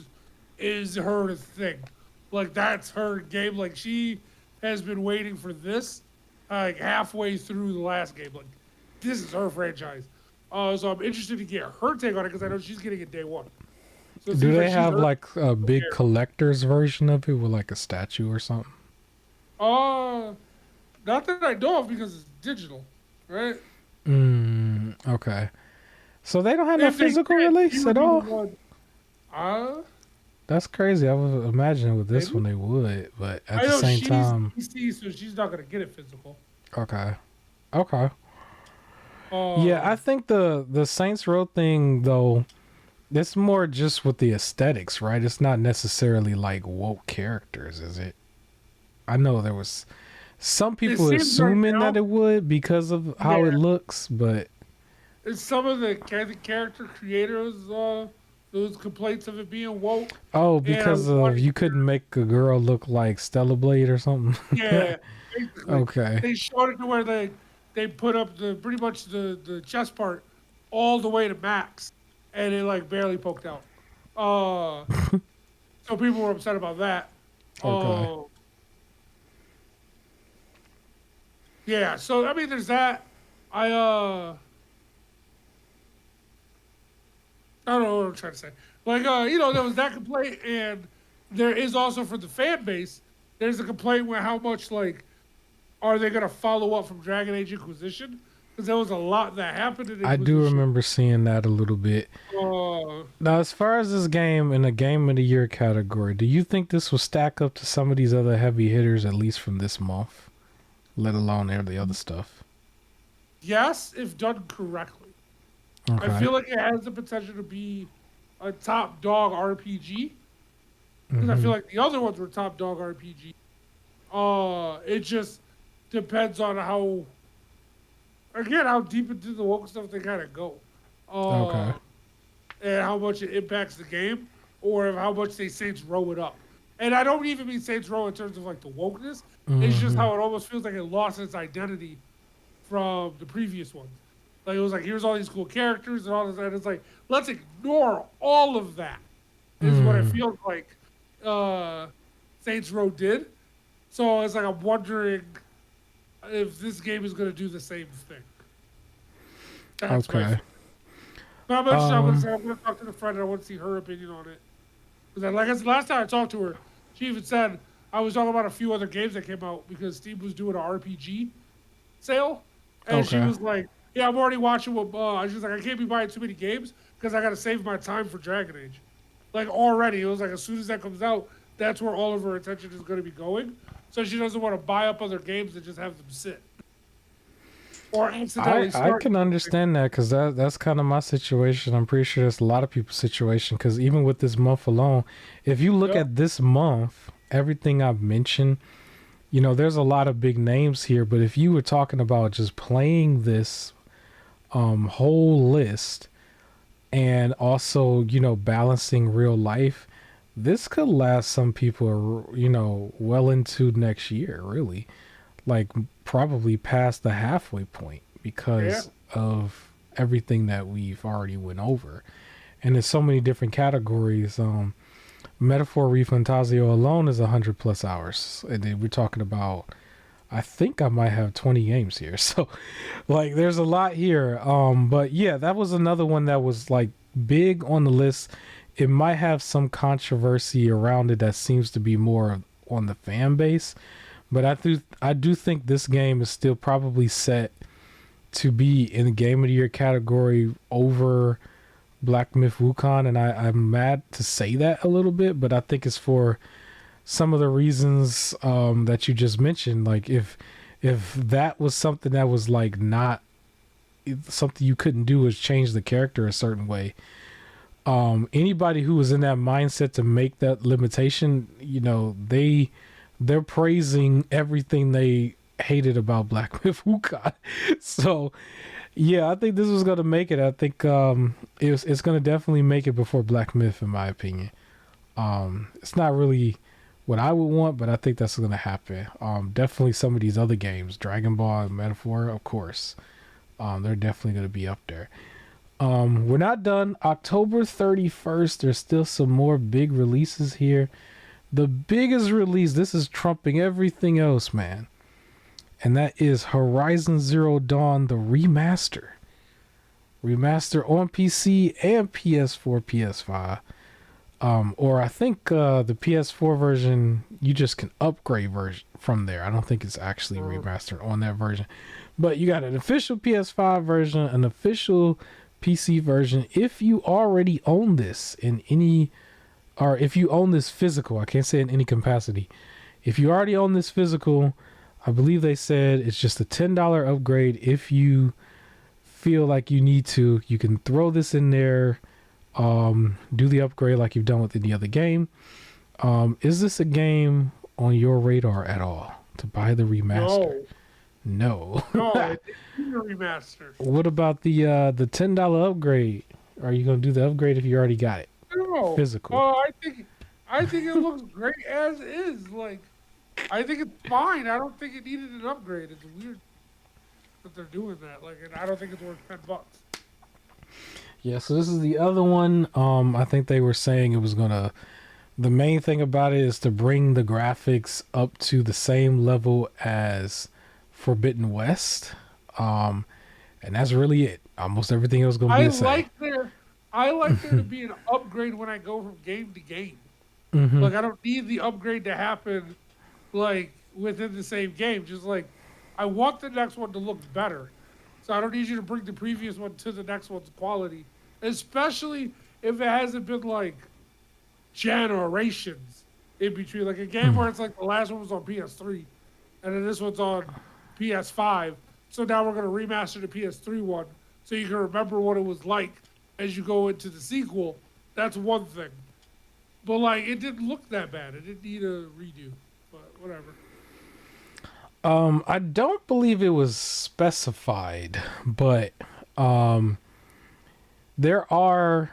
is her thing, like that's her game. Like she has been waiting for this, like halfway through the last game. Like this is her franchise. So I'm interested to get her take on it because I know she's getting it day one. So Do they have like a big collector's version of it with like a statue or something? Not that I know of because it's digital, right? Okay. So they don't have no If they physical did, release you would at be the all? one. That's crazy. I would imagine with this Maybe? one they would, but at I the know same she's time, PC, so she's not gonna get it physical. okay. Okay. Um, Yeah, I think the Saints Row thing though, it's more just with the aesthetics, right? It's not necessarily like woke characters, is it? I know there was some people seems right assuming now- that it would because of how it Yeah. looks, but It's some of the character creators, those complaints of it being woke. oh, because of you couldn't make a girl look like Stella Blade or something. Yeah, basically. Okay. They showed it to where they put up pretty much the chest part all the way to max, and it like barely poked out. So people were upset about that. Okay. Yeah, so I mean, there's that. I don't know what I'm trying to say. Like, there was that complaint, and there is also for the fan base, there's a complaint with how much, like, are they going to follow up from Dragon Age Inquisition? Because there was a lot that happened in Inquisition. I do remember seeing that a little bit. Now, as far as this game in the Game of the Year category, do you think this will stack up to some of these other heavy hitters, at least from this month, let alone the other stuff? Yes, if done correctly. Okay. I feel like it has the potential to be a top dog RPG. Because I feel like the other ones were top dog RPG. It just depends on how deep into the woke stuff they kind of go. Okay. And how much it impacts the game, or how much they Saints Row it up. And I don't even mean Saints Row in terms of like the wokeness. It's just how it almost feels like it lost its identity from the previous ones. Like it was like, here's all these cool characters and all this, and it's like, let's ignore all of that. Is what it feels like Saints Row did. So it's like I'm wondering if this game is going to do the same thing. That's Okay. But I'm going to talk to the friend and I want to see her opinion on it. Because like I said, last time I talked to her, she even said I was talking about a few other games that came out because Steam was doing an RPG sale, and she was like, "Yeah, I'm already watching what." She's like, "I can't be buying too many games because I got to save my time for Dragon Age." Like already, it was like as soon as that comes out, that's where all of her attention is going to be going. So she doesn't want to buy up other games and just have them sit. Or accidentally I can understand that because that's kind of my situation. I'm pretty sure that's a lot of people's situation because even with this month alone, if you look at this month, everything I've mentioned, there's a lot of big names here. But if you were talking about just playing this whole list and also, balancing real life, this could last some people, well into next year, really. Like probably past the halfway point because of everything that we've already went over. And there's so many different categories. Metaphor Refantasio alone is 100+ hours. And then we're talking about, I think I might have 20 games here. So like there's a lot here. But yeah, that was another one that was like big on the list. It might have some controversy around it that seems to be more on the fan base. But I do think this game is still probably set to be in the Game of the Year category over Black Myth Wukong, and I'm mad to say that a little bit, but I think it's for some of the reasons that you just mentioned. Like if that was something that was like not something you couldn't do is change the character a certain way. Anybody who was in that mindset to make that limitation, they're praising everything they hated about Black Myth Wukong. So yeah, I think this was gonna make it. I think it's gonna definitely make it before Black Myth, in my opinion. It's not really what I would want, but I think that's gonna happen. Definitely some of these other games, Dragon Ball and Metaphor, of course. They're definitely gonna be up there. We're not done. October 31st, there's still some more big releases here. The biggest release, this is trumping everything else, man. And that is Horizon Zero Dawn, the remaster. Remaster on PC and PS4, PS5. Or I think the PS4 version, you just can upgrade version from there. I don't think it's actually remastered on that version. But you got an official PS5 version, an official PC version. If you already own this in any, or if you own this physical, I can't say in any capacity. If you already own this physical, I believe they said it's just a $10 upgrade. If you feel like you need to, you can throw this in there, do the upgrade like you've done with any other game. Is this a game on your radar at all to buy the remaster? No. No, it's a remaster. What about the $10 upgrade? Are you gonna do the upgrade if you already got it? No. Physical. I think it looks great as is. Like, I think it's fine. I don't think it needed an upgrade. It's weird that they're doing that. Like, and I don't think it's worth $10. Yeah, so this is the other one. I think they were saying it was gonna. The main thing about it is to bring the graphics up to the same level as Forbidden West. And that's really it. Almost everything else gonna be the same. I like there to be an upgrade when I go from game to game. Mm-hmm. Like, I don't need the upgrade to happen like within the same game. Just like, I want the next one to look better. So I don't need you to bring the previous one to the next one's quality. Especially if it hasn't been like generations in between. Like a game where it's like the last one was on PS3 and then this one's on PS5. So now we're going to remaster the PS3 one so you can remember what it was like as you go into the sequel. That's one thing. But like, it didn't look that bad. It didn't need a redo. But whatever. I don't believe it was specified, but there are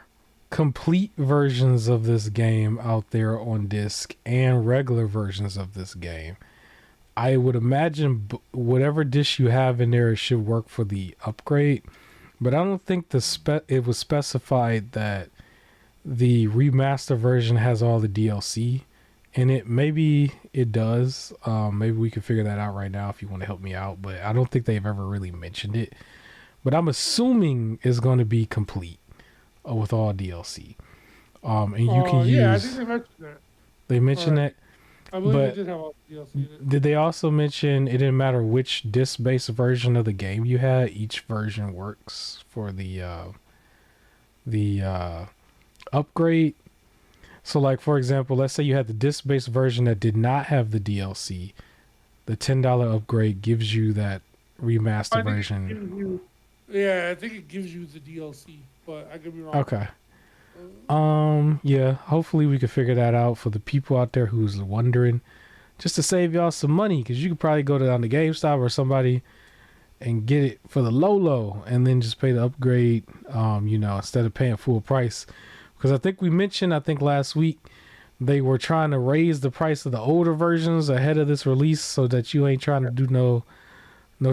complete versions of this game out there on disc and regular versions of this game. I would imagine whatever disc you have in there should work for the upgrade, but I don't think it was specified that the remaster version has all the DLC in it. Maybe it does. Maybe we can figure that out right now if you want to help me out, but I don't think they've ever really mentioned it. But I'm assuming it's going to be complete with all DLC. And you can use. Yeah, I think they mentioned that. They mentioned that. I believe they did have all the DLC in it. Did they also mention it didn't matter which disc-based version of the game you had? Each version works for the upgrade. So, like for example, let's say you had the disc-based version that did not have the DLC. The $10 upgrade gives you that remaster version. I think it gives you the DLC, but I could be wrong. Okay. Yeah, hopefully we can figure that out for the people out there who's wondering, just to save y'all some money, because you could probably go down to GameStop or somebody and get it for the low, and then just pay the upgrade, instead of paying full price. Because I think we mentioned, last week, they were trying to raise the price of the older versions ahead of this release so that you ain't trying to do no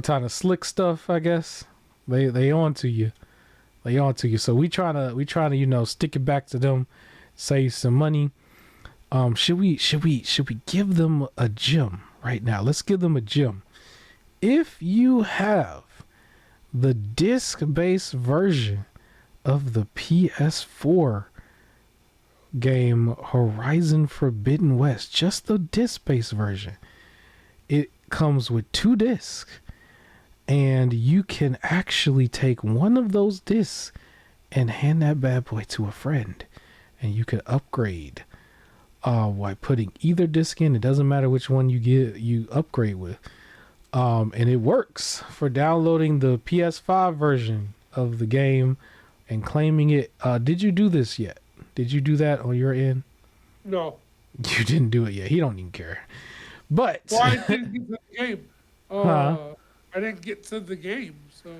kind of slick stuff, I guess. They on to you. So we trying to stick it back to them, save some money. Should we give them a gem right now? Let's give them a gem. If you have the disc-based version of the PS4 game Horizon Forbidden West, just the disc-based version, it comes with 2 discs. And you can actually take one of those discs and hand that bad boy to a friend. And you can upgrade by putting either disc in. It doesn't matter which one you upgrade with. And it works for downloading the PS5 version of the game and claiming it. Did you do this yet? Did you do that on your end? No. You didn't do it yet. He don't even care. But I didn't get the game. Huh? I didn't get to the game. So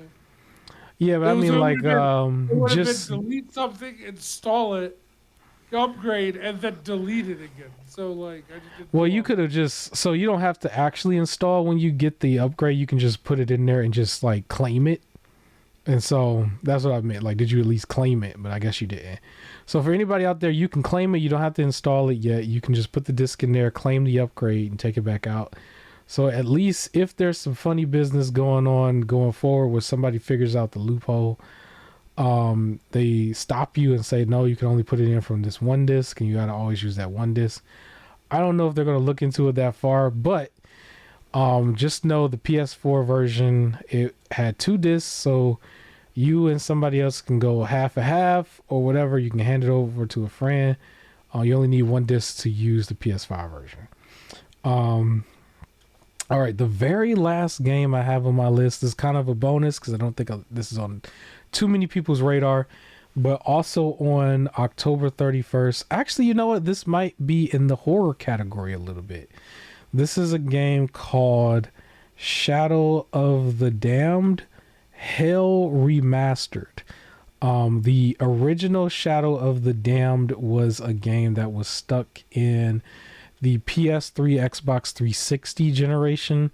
Yeah, but it I was mean, it would like, have been it would have been just delete something, install it, upgrade, and then delete it again. So like I just didn't well, do you all could that. have just so you don't have to actually install when you get the upgrade. You can just put it in there and just like claim it. And so that's what I meant. Like, did you at least claim it? But I guess you didn't. So for anybody out there, you can claim it. You don't have to install it yet. You can just put the disc in there, claim the upgrade, and take it back out. So at least if there's some funny business going on going forward where somebody figures out the loophole, they stop you and say, no, you can only put it in from this one disc and you got to always use that one disc. I don't know if they're going to look into it that far, but just know the PS4 version, it had two discs, so you and somebody else can go half a half or whatever. You can hand it over to a friend. You only need one disc to use the PS5 version. Um, all right, the very last game I have on my list is kind of a bonus because I don't think this is on too many people's radar, but also on October 31st. Actually, you know what? This might be in the horror category a little bit. This is a game called Shadow of the Damned Hell Remastered. The original Shadow of the Damned was a game that was stuck in the PS3, Xbox 360 generation,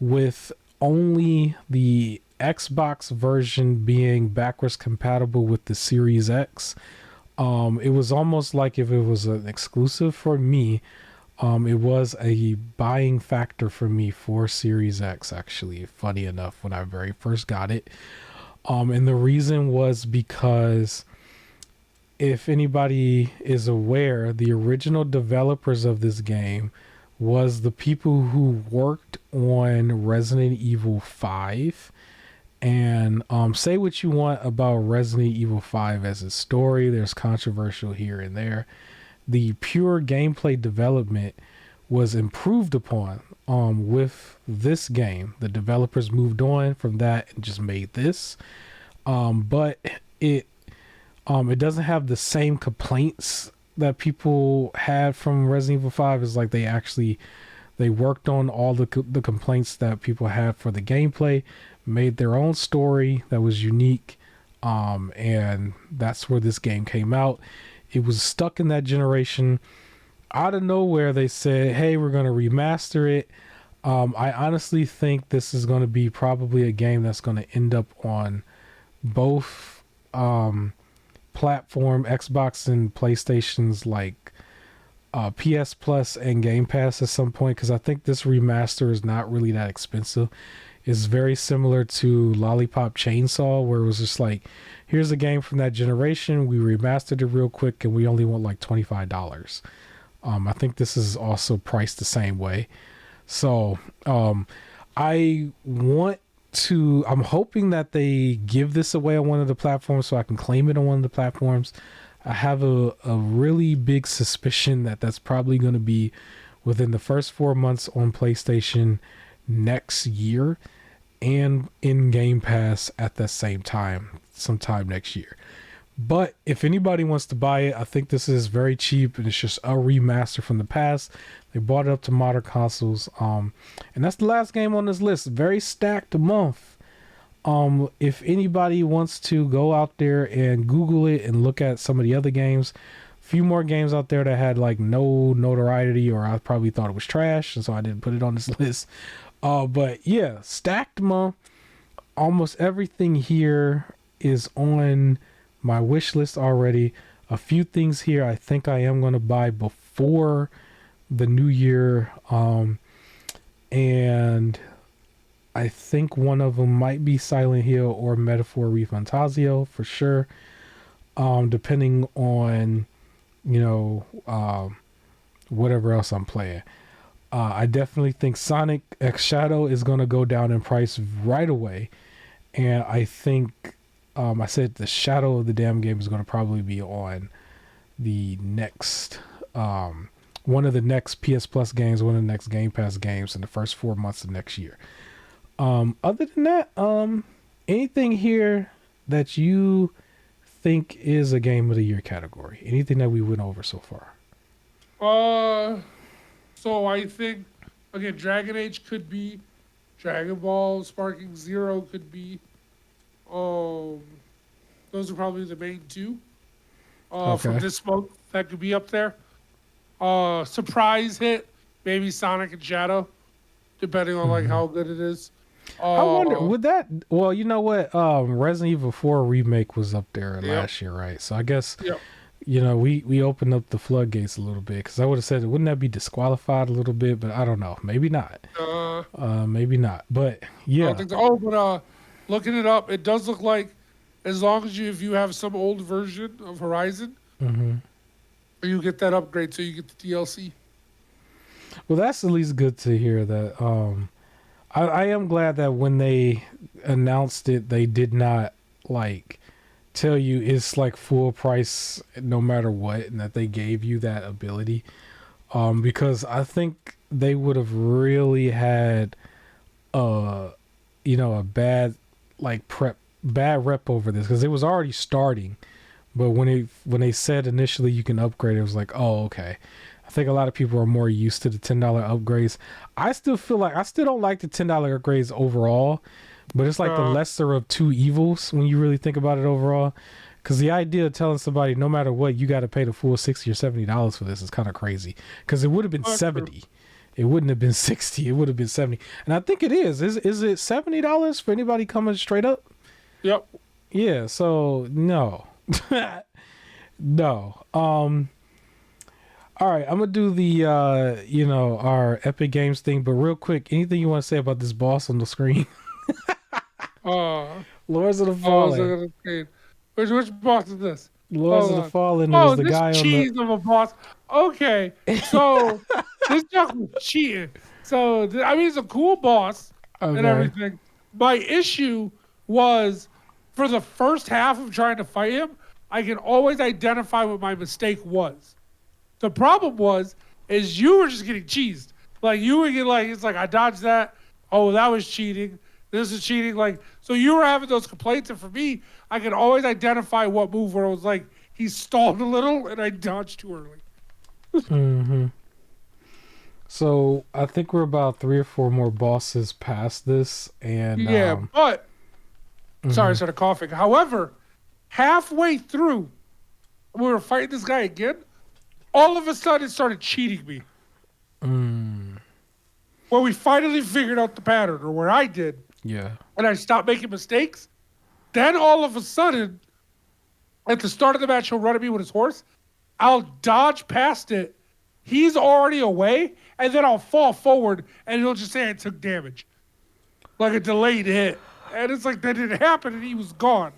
with only the Xbox version being backwards compatible with the Series X. It was almost like if it was an exclusive for me. It was a buying factor for me for Series X, actually, funny enough, when I very first got it. And the reason was because if anybody is aware, the original developers of this game was the people who worked on Resident Evil 5. And say what you want about Resident Evil 5 as a story, there's controversial here and there. The pure gameplay development was improved upon with this game. The developers moved on from that and just made this. But it it doesn't have the same complaints that people had from Resident Evil 5. Is like they worked on all the complaints that people had for the gameplay, made their own story that was unique, and that's where this game came out. It was stuck in that generation. Out of nowhere, they said, hey, we're going to remaster it. I honestly think this is going to be probably a game that's going to end up on both platform, Xbox and PlayStation's like PS Plus and Game Pass at some point, because I think this remaster is not really that expensive. It's very similar to Lollipop Chainsaw, where it was just like, here's a game from that generation, we remastered it real quick, and we only want like $25. I think this is also priced the same way. So I'm hoping that they give this away on one of the platforms so I can claim it on one of the platforms. I have a really big suspicion that that's probably going to be within the first 4 months on PlayStation next year and in Game Pass at the same time, sometime next year. But if anybody wants to buy it, I think this is very cheap and it's just a remaster from the past. They brought it up to modern consoles. And that's the last game on this list. Very stacked month. If anybody wants to go out there and Google it and look at some of the other games, a few more games out there that had like no notoriety, or I probably thought it was trash, and so I didn't put it on this list. But yeah, stacked month. Almost everything here is on my wish list already. A few things here I think I am going to buy before the new year. And I think one of them might be Silent Hill or Metaphor Refantasio for sure. Depending on, whatever else I'm playing. I definitely think Sonic X Shadow is going to go down in price right away. And I think, I said the Shadow of the Damn game is going to probably be on the next, one of the next PS Plus games, one of the next Game Pass games in the first 4 months of next year. Other than that, anything here that you think is a game of the year category? Anything that we went over so far? So I think again, Dragon Age could be Dragon Ball Sparking Zero could be. Um, those are probably the main two. From Okay. this month that could be up there. Surprise hit, maybe Sonic and Shadow, depending on like Hmm. how good it is. I wonder Uh, would that. Well, you know what? Resident Evil 4 remake was up there yep, last year, right? So I guess yep. we opened up the floodgates a little bit because I would have said wouldn't that be disqualified a little bit, but I don't know. Maybe not. Uh, Maybe not. But I don't yeah. think so. Oh, but looking it up, it does look like as long as if you have some old version of Horizon, Hmm. you get that upgrade, so you get the DLC. Well, that's at least good to hear that. I am glad that when they announced it, they did not like tell you it's like full price no matter what, and that they gave you that ability. Because I think they would have really had uh a bad like prep bad rep over this because it was already starting. But when they said initially you can upgrade, it was like, oh, okay. I think a lot of people are more used to the $10 upgrades. I still feel like I still don't like the $10 upgrades overall, but it's like the Uh, lesser of two evils when you really think about it overall. Because the idea of telling somebody no matter what you got to pay the full $60 or $70 for this is kind of crazy. Because it would have been true. 70. It wouldn't have been 60. It would have been 70. And I think it is. Is it $70 for anybody coming straight up? Yep. Yeah. So no. No. All right, I'm gonna do the our Epic Games thing, but real quick, anything you want to say about this boss on the screen? Uh, Lords of the I was Fallen. looking at the screen. Which boss is this? Lords of Hold the on. Fallen. It was Oh, the this guy on the. cheese of a boss. Okay, so this junk was cheating. So I mean, it's a cool boss and Okay. everything. My issue was for the first half of trying to fight him, I can always identify what my mistake was. The problem is you were just getting cheesed. Like you would get like it's like I dodged that. Oh, that was cheating. This is cheating. Like so you were having those complaints, and for me, I could always identify what move where it was like he stalled a little and I dodged too early. Hmm. So I think we're about 3 or 4 more bosses past this, and Yeah, but sorry, I mhm. started coughing. However, halfway through, we were fighting this guy again. All of a sudden, it started cheating me. Mm, Where we finally figured out the pattern, or where I did, yeah. and I stopped making mistakes. Then all of a sudden, at the start of the match, he'll run at me with his horse. I'll dodge past it. He's already away, and then I'll fall forward, and he'll just say I took damage, like a delayed hit. And it's like that didn't happen, and he was gone.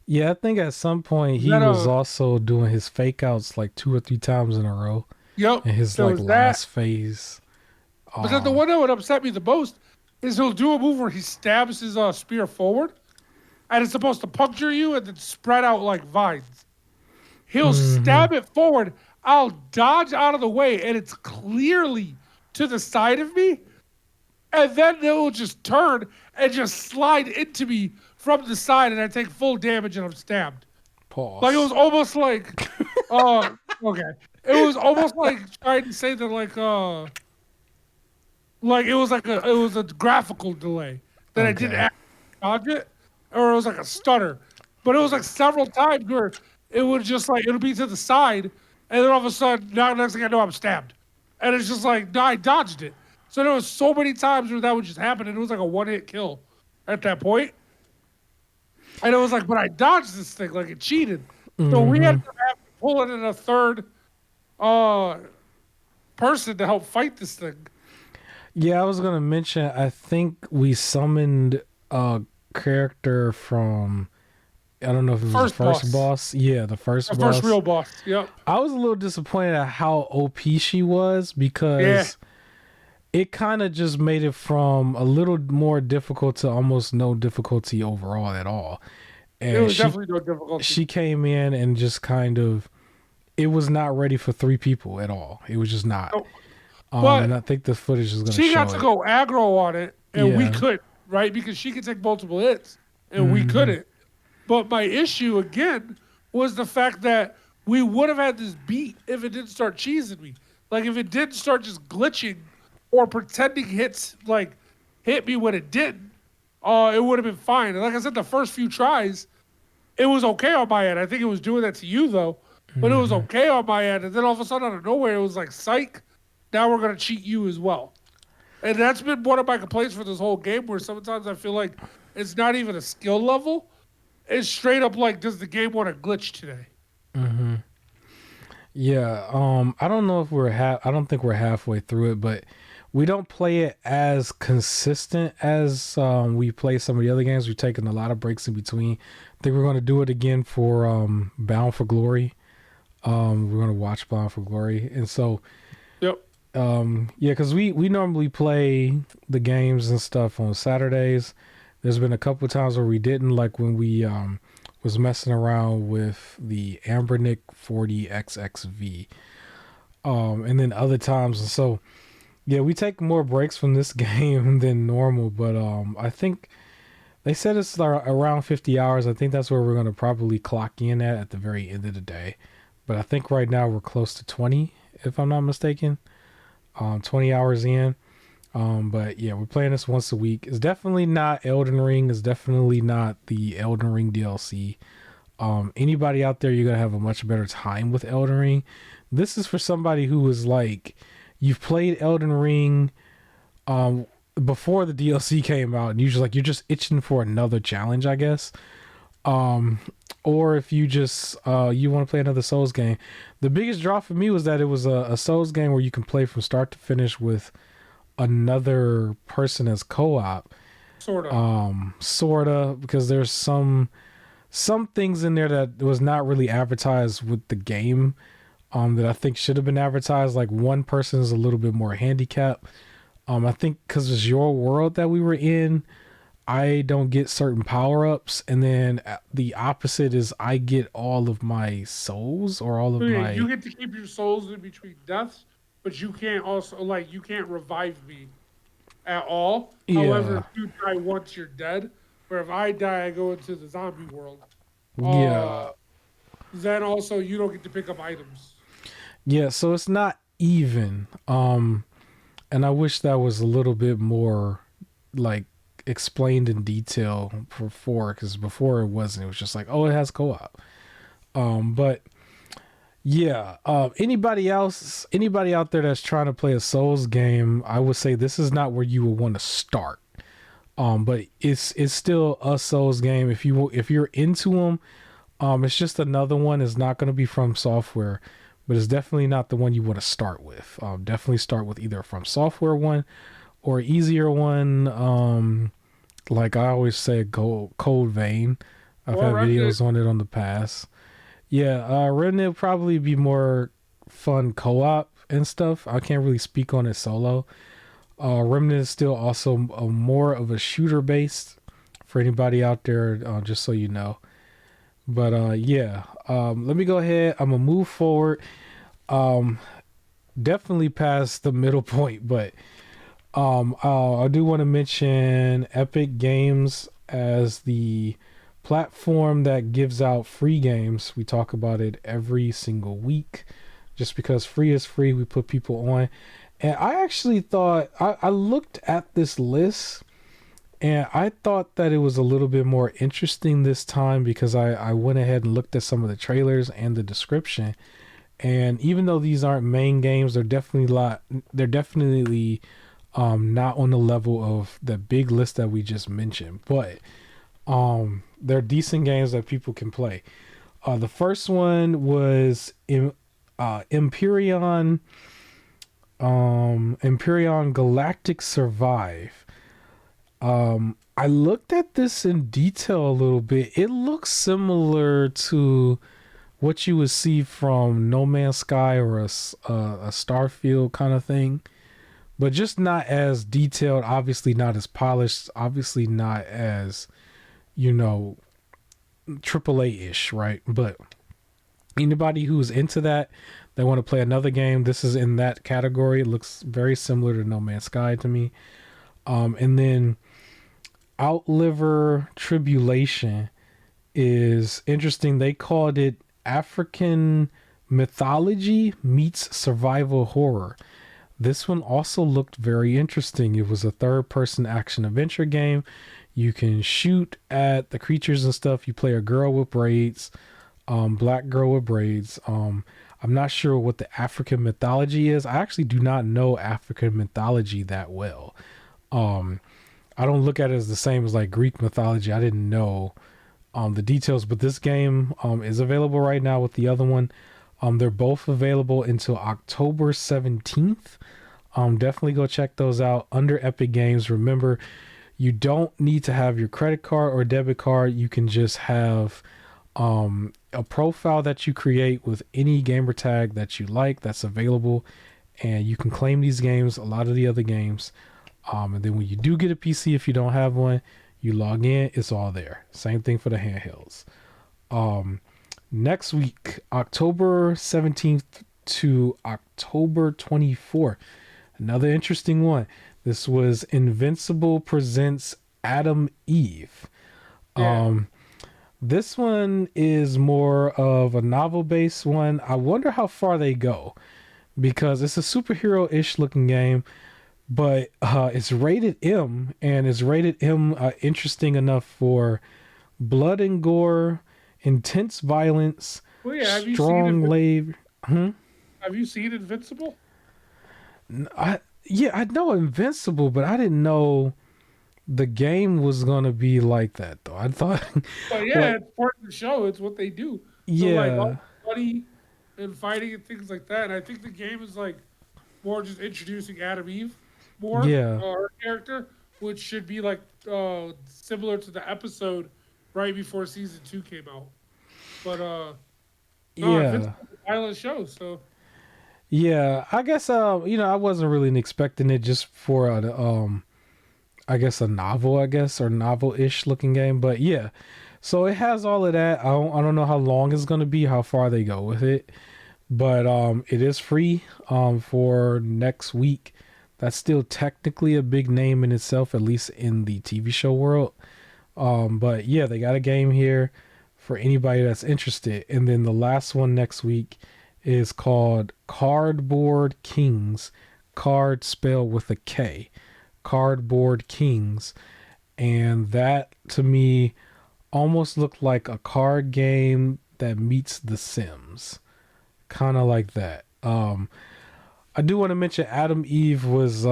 Yeah, I think at some point he Then was also doing his fake outs like 2 or 3 times in a row yep, in his there like was that. last phase. But then the Um, one that would upset me the most is he'll do a move where he stabs his spear forward, and it's supposed to puncture you and then spread out like vines. He'll hmm. stab it forward. I'll dodge out of the way, and it's clearly to the side of me. And then it will just turn and just slide into me from the side, and I take full damage and I'm stabbed. Like it was Pause. almost uh, okay. It was almost like trying to say that like it was a graphical delay that I didn't Okay. actually dodge it, or it was like a stutter. But it was like several times where it would just like it'll be to the side, and then all of a sudden, now next thing I know, I'm stabbed, and it's just like no, I dodged it. So there was so many times where that would just happen, and it was like a one-hit kill at that point. And it was like, but I dodged this thing like it cheated. So we Hmm. ended up having to pull in a third uh person to help fight this thing. Yeah, I was gonna mention. I think we summoned a character from. I don't know if it was the First first boss, boss. Yeah, the the first first boss. real boss. Yep. I was a little disappointed at how OP she was Yeah. because it kind of just made it from a little more difficult to almost no difficulty overall at all. It And was definitely no difficulty. she came in and just kind of it was not ready for 3 people at all. It was just not. No, but And I think the footage is gonna she got show to it. go aggro on it, and we Yeah. couldn't, right? Because she could take multiple hits, and we Hmm. couldn't. But my issue again was the fact that we would have had this beat if it didn't start cheesing me. Like if it didn't start just glitching or pretending hits like hit me when it didn't, it would have been fine. And like I said, the first few tries, it was okay on my end. I think it was doing that to you though, but it was okay on my end. And then all of a sudden, out of nowhere, it was like, psych, now we're gonna cheat you as well. And that's been one of my complaints for this whole game, where sometimes I feel like it's not even a skill level. It's straight up like, does the game want to glitch today? Yeah, I don't know if I don't think we're halfway through it, but we don't play it as consistent as we play some of the other games. We've taken a lot of breaks in between. I think we're going to do it again for Bound for Glory. We're going to watch Bound for Glory, and so Yep. yeah, because we normally play the games and stuff on Saturdays. There's been a couple of times where we didn't, like when we was messing around with the Ambernick 40XXV. And then other times. And so, yeah, we take more breaks from this game than normal. But I think they said it's around 50 hours. I think that's where we're going to probably clock in at the very end of the day. But I think right now we're close to 20, if I'm not mistaken. 20 hours in. But yeah, we're playing this once a week. It's definitely not Elden Ring. It's definitely not the Elden Ring DLC. Anybody out there, you're gonna have a much better time with Elden Ring. This is for somebody who is like, you've played Elden Ring before the DLC came out, and you're just itching for another challenge, I guess. Or if you just you want to play another Souls game. The biggest draw for me was that it was a Souls game where you can play from start to finish with another person as co-op. Sorta, because there's some things in there that was not really advertised with the game, that I think should have been advertised. Like, one person is a little bit more handicapped. I think because it's your world that we were in, I don't get certain power-ups, and then the opposite is I get all of my souls, or all of my... You get to keep your souls in between deaths, but you can't also, like, you can't revive me at all. Yeah. However, if you die once, you're dead. Where if I die, I go into the zombie world. Yeah. Then also, you don't get to pick up items. Yeah, so it's not even. And I wish that was a little bit more, like, explained in detail before, because before it wasn't. It was just like, oh, it has co-op. But yeah, anybody out there that's trying to play a Souls game, I would say this is not where you would want to start. But it's still a Souls game. If you're into them, it's just another one. It's not going to be From Software, but it's definitely not the one you want to start with. Definitely start with either a From Software one or easier one. Like I always say, Cold Vein. I've had videos on it on the past. Yeah, Remnant will probably be more fun co-op and stuff. I can't really speak on it solo. Remnant is still also more of a shooter based for anybody out there, just so you know. But yeah, let me go ahead. I'm gonna move forward. Definitely past the middle point, but I do want to mention Epic Games as the platform that gives out free games. We talk about it every single week. Just because free is free, we put people on. And I actually thought, I looked at this list, and I thought that it was a little bit more interesting this time, because I went ahead and looked at some of the trailers and the description. And even though these aren't main games, they're definitely not on the level of the big list that we just mentioned. But they're decent games that people can play. The first one was Empyrean Galactic Survive. I looked at this in detail a little bit. It looks similar to what you would see from No Man's Sky or a Starfield kind of thing, but just not as detailed, obviously not as polished, obviously not as, AAA-ish, right? But anybody who's into that, they want to play another game, this is in that category. It looks very similar to No Man's Sky to me. And then Outliver Tribulation is interesting. They called it African mythology meets survival horror. This one also looked very interesting. It was a third person action adventure game. You can shoot at the creatures and stuff. You play a girl with braids, black girl with braids. I'm not sure what the African mythology is. I actually do not know African mythology that well. Um, I don't look at it as the same as like Greek mythology. I didn't know the details, but this game is available right now with the other one. They're both available until October 17th. Definitely go check those out under Epic Games. Remember, you don't need to have your credit card or debit card. You can just have a profile that you create with any gamer tag that you like that's available, and you can claim these games, a lot of the other games. And then when you do get a PC, if you don't have one, you log in, it's all there. Same thing for the handhelds. Next week, October 17th to October 24th. Another interesting one. This was Invincible Presents Adam Eve. Yeah. This one is more of a novel based one. I wonder how far they go because it's a superhero ish looking game, but it's rated M, and it's rated M interesting enough for blood and gore, intense violence, Well, yeah. strong labor. Have you seen Invincible? I Yeah, I know Invincible, but I didn't know the game was gonna be like that though. I thought But yeah, like it's part of the show. It's what they do. So like all yeah, funny and fighting and things like that. And I think the game is like more just introducing Adam Eve more, yeah, her character, which should be like similar to the episode right before season 2 came out. But no, yeah. Invincible's a violent show. So Yeah, I guess I wasn't really expecting it just for a I guess a novel, I guess, or novel-ish looking game, but yeah. So it has all of that. I don't know how long it's going to be, how far they go with it, but it is free for next week. That's still technically a big name in itself, at least in the TV show world. But yeah, they got a game here for anybody that's interested. And then the last one next week is called Cardboard Kings. Card spelled with a K. Cardboard Kings. And that to me almost looked like a card game that meets The Sims. Kind of like that. I do want to mention Adam Eve was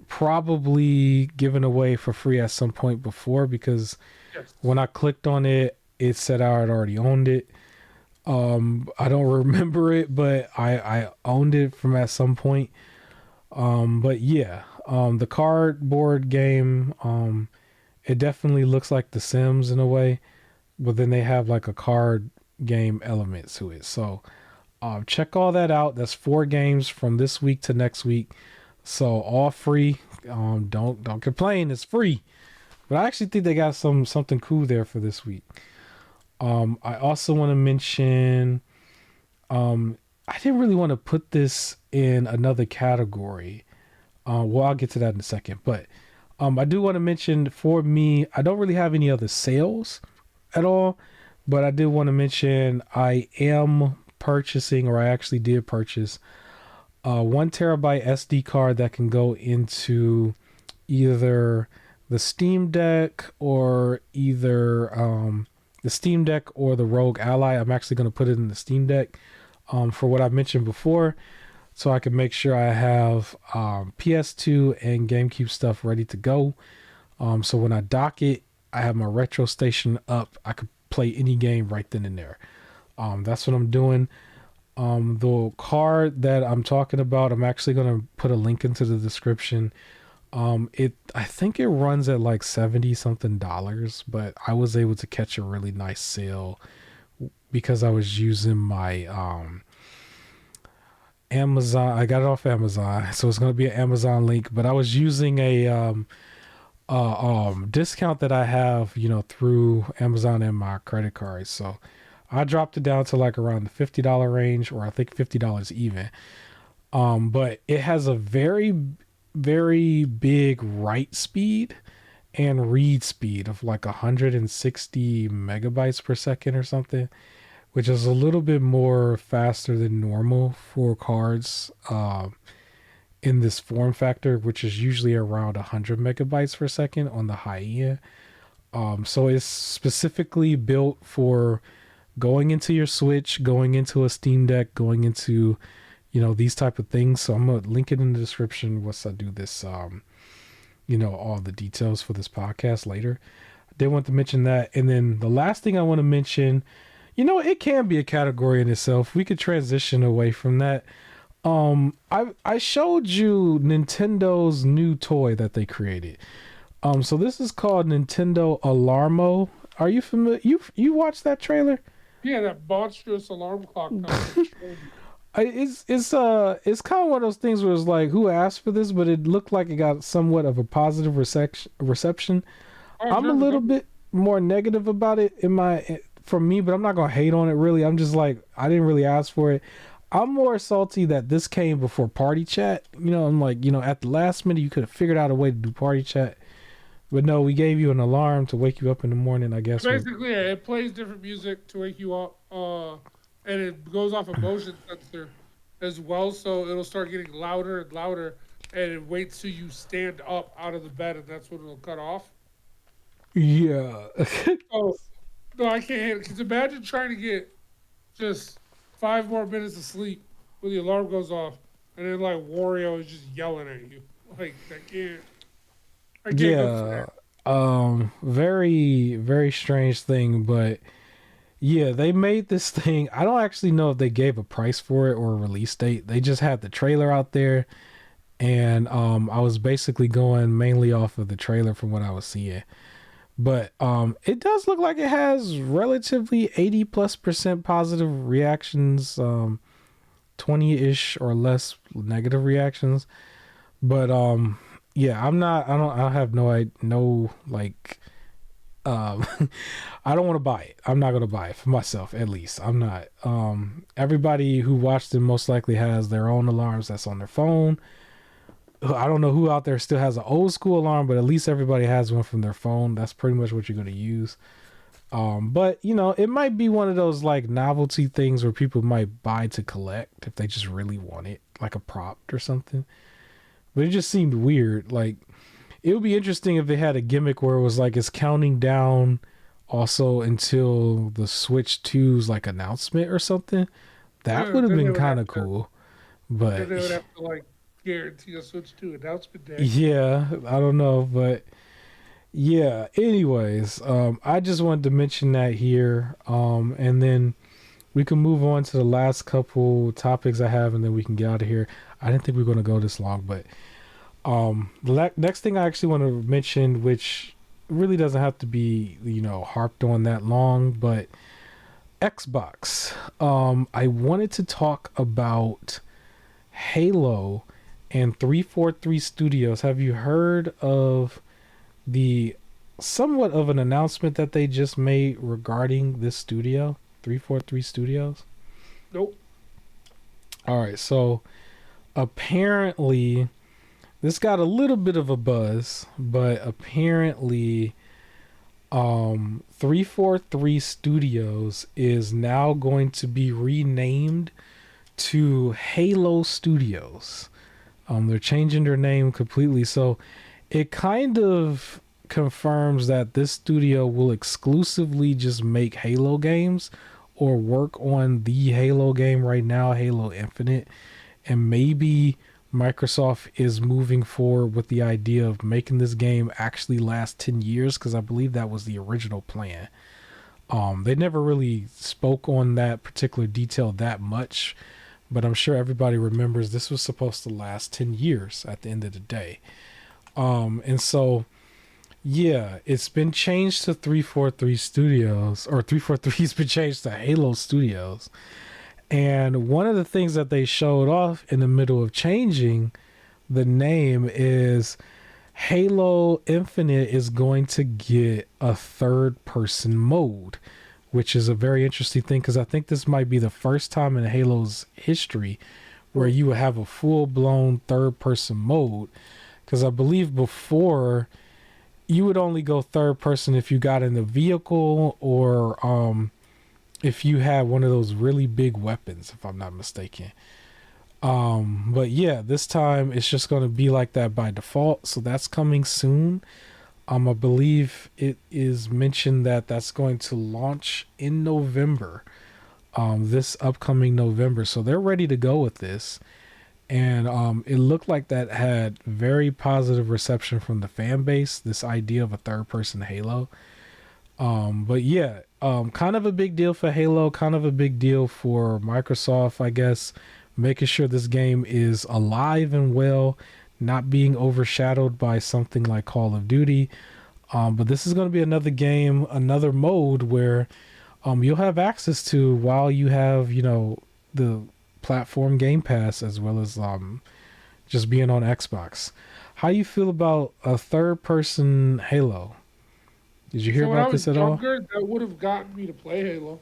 probably given away for free at some point before because yes. when I clicked on it, it said I had already owned it. I don't remember it, but I owned it from at some point. But yeah, the cardboard game, it definitely looks like The Sims in a way, but then they have like a card game element to it. So, check all that out. That's 4 games from this week to next week. So all free. Don't complain. It's free. But I actually think they got something cool there for this week. I also want to mention. I didn't really want to put this in another category. Well, I'll get to that in a second. But I do want to mention for me, I don't really have any other sales at all. But I did want to mention I am purchasing, or I actually did purchase, a 1 terabyte SD card that can go into either the Steam Deck or the Steam Deck or the Rogue Ally. I'm actually going to put it in the Steam Deck for what I mentioned before, so I can make sure I have PS2 and GameCube stuff ready to go. So when I dock it, I have my retro station up. I could play any game right then and there. That's what I'm doing. The card that I'm talking about, I'm actually going to put a link into the description. I think it runs at like 70 something dollars, but I was able to catch a really nice sale because I was using my Amazon. I got it off Amazon, so it's going to be an Amazon link, but I was using a discount that I have, through Amazon and my credit card. So I dropped it down to like around the $50 range, or I think $50 even. But it has a very, very big write speed and read speed of like 160 megabytes per second or something, which is a little bit more faster than normal for cards. in this form factor, which is usually around 100 megabytes per second on the high end. So it's specifically built for going into your Switch, going into a Steam Deck, going into, these type of things. So I'm gonna link it in the description once I do this. All the details for this podcast later. I did want to mention that, and then the last thing I want to mention, it can be a category in itself. We could transition away from that. I showed you Nintendo's new toy that they created. So this is called Nintendo Alarmo. Are you familiar? You watched that trailer? Yeah, that monstrous alarm clock. It's kind of one of those things where it's like, who asked for this? But it looked like it got somewhat of a positive reception. I'm a little bit more negative about it for me, but I'm not gonna hate on it really. I'm just like, I didn't really ask for it. I'm more salty that this came before party chat. I'm like, at the last minute you could have figured out a way to do party chat. But no, we gave you an alarm to wake you up in the morning, I guess. Basically, yeah, it plays different music to wake you up, and it goes off a motion sensor as well, so it'll start getting louder and louder, and it waits till you stand up out of the bed, and that's when it'll cut off. Yeah. Oh, no, I can't, because imagine trying to get just 5 more minutes of sleep when the alarm goes off, and then, like, Wario is just yelling at you. Like, I can't Yeah. Very, very strange thing, but yeah, they made this thing. I don't actually know if they gave a price for it or a release date. They just had the trailer out there, and I was basically going mainly off of the trailer from what I was seeing. But it does look like it has relatively 80+% positive reactions, 20-ish or less negative reactions. But yeah, I have no like I don't want to buy it. I'm not going to buy it for myself, at least. I'm not. Everybody who watched it most likely has their own alarms that's on their phone. I don't know who out there still has an old school alarm, but at least everybody has one from their phone. That's pretty much what you're going to use. But it might be one of those like novelty things where people might buy to collect if they just really want it, like a prop or something. But it just seemed weird. Like, it would be interesting if they had a gimmick where it was like it's counting down also until the Switch 2's like announcement or something. That would have been kind of cool. But they would have to like guarantee a Switch 2 announcement day. Yeah, I don't know, but yeah. Anyways, I just wanted to mention that here, and then we can move on to the last couple topics I have, and then we can get out of here. I didn't think we were going to go this long, but the next thing I actually want to mention, which really doesn't have to be harped on that long, but Xbox. I wanted to talk about Halo and 343 Studios. Have you heard of the somewhat of an announcement that they just made regarding this studio, 343 Studios? Nope. All right, so apparently this got a little bit of a buzz, but apparently 343 Studios is now going to be renamed to Halo Studios. They're changing their name completely, so it kind of confirms that this studio will exclusively just make Halo games or work on the Halo game right now, Halo Infinite, and maybe Microsoft is moving forward with the idea of making this game actually last 10 years, because I believe that was the original plan. They never really spoke on that particular detail that much, but I'm sure everybody remembers this was supposed to last 10 years at the end of the day. And so, yeah, it's been changed to 343 Studios, or 343's been changed to Halo Studios. And one of the things that they showed off in the middle of changing the name is Halo Infinite is going to get a third person mode, which is a very interesting thing, because I think this might be the first time in Halo's history where you would have a full blown third person mode. Because I believe before you would only go third person if you got in the vehicle, or if you had one of those really big weapons, if I'm not mistaken. But yeah, this time it's just going to be like that by default. So that's coming soon. I believe it is mentioned that that's going to launch in November. This upcoming November. So they're ready to go with this. And it looked like that had very positive reception from the fan base. This idea of a third-person Halo. But yeah, kind of a big deal for Halo. Kind of a big deal for Microsoft, I guess, making sure this game is alive and well, not being overshadowed by something like Call of Duty. But this is going to be another game, another mode where you'll have access to while you have, the platform Game Pass as well as just being on Xbox. How you feel about a third person Halo? Did you hear So when I about was this at all? younger, that would have gotten me to play Halo.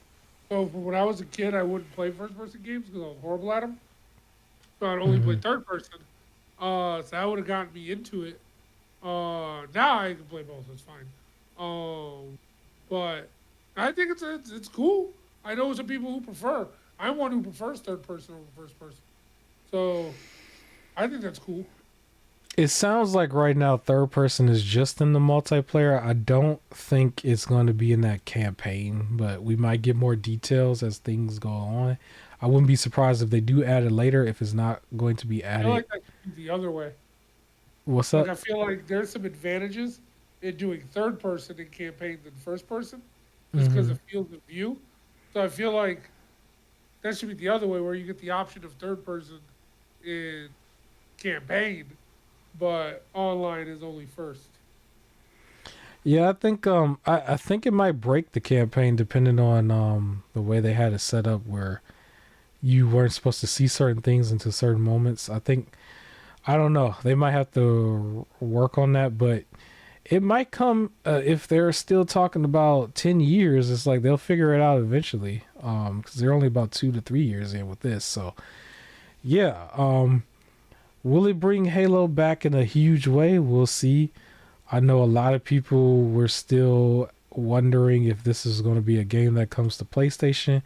So when I was a kid, I wouldn't play first person games because I was horrible at them. So I'd only play Hmm. third person. So that would have gotten me into it. Now I can play both. It's fine. But I think it's cool. I know some people who prefer. I'm one who prefers third person over first person. So I think that's cool. It sounds like right now third person is just in the multiplayer. I don't think it's going to be in that campaign, but we might get more details as things go on. I wouldn't be surprised if they do add it later if it's not going to be I feel added. like that should be the other way. What's Like up? I feel like there's some advantages in doing third person in campaign than first person, just because Hmm. of field of view. So I feel like that should be the other way, where you get the option of third person in campaign, but online is only first. Yeah, I think it might break the campaign depending on the way they had it set up where you weren't supposed to see certain things until certain moments. I don't know. They might have to work on that, but it might come if they're still talking about 10 years. It's like they'll figure it out eventually because they're only about 2 to 3 years in with this. So yeah, will it bring Halo back in a huge way? We'll see. I know a lot of people were still wondering if this is going to be a game that comes to PlayStation.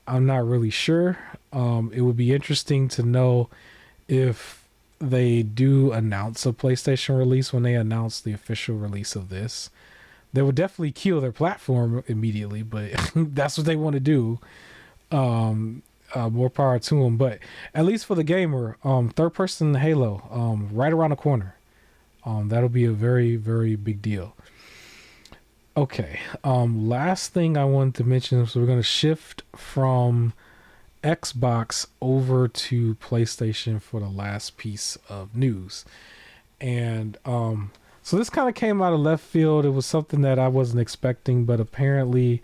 I'm not really sure. It would be interesting to know if they do announce a PlayStation release when they announce the official release of this. They would definitely kill their platform immediately, but that's what they want to do. More power to them. But at least for the gamer, third person Halo, right around the corner. That'll be a very, very big deal. Okay. Last thing I wanted to mention is we're going to shift from Xbox over to PlayStation for the last piece of news. And so this kind of came out of left field. It was something that I wasn't expecting, but apparently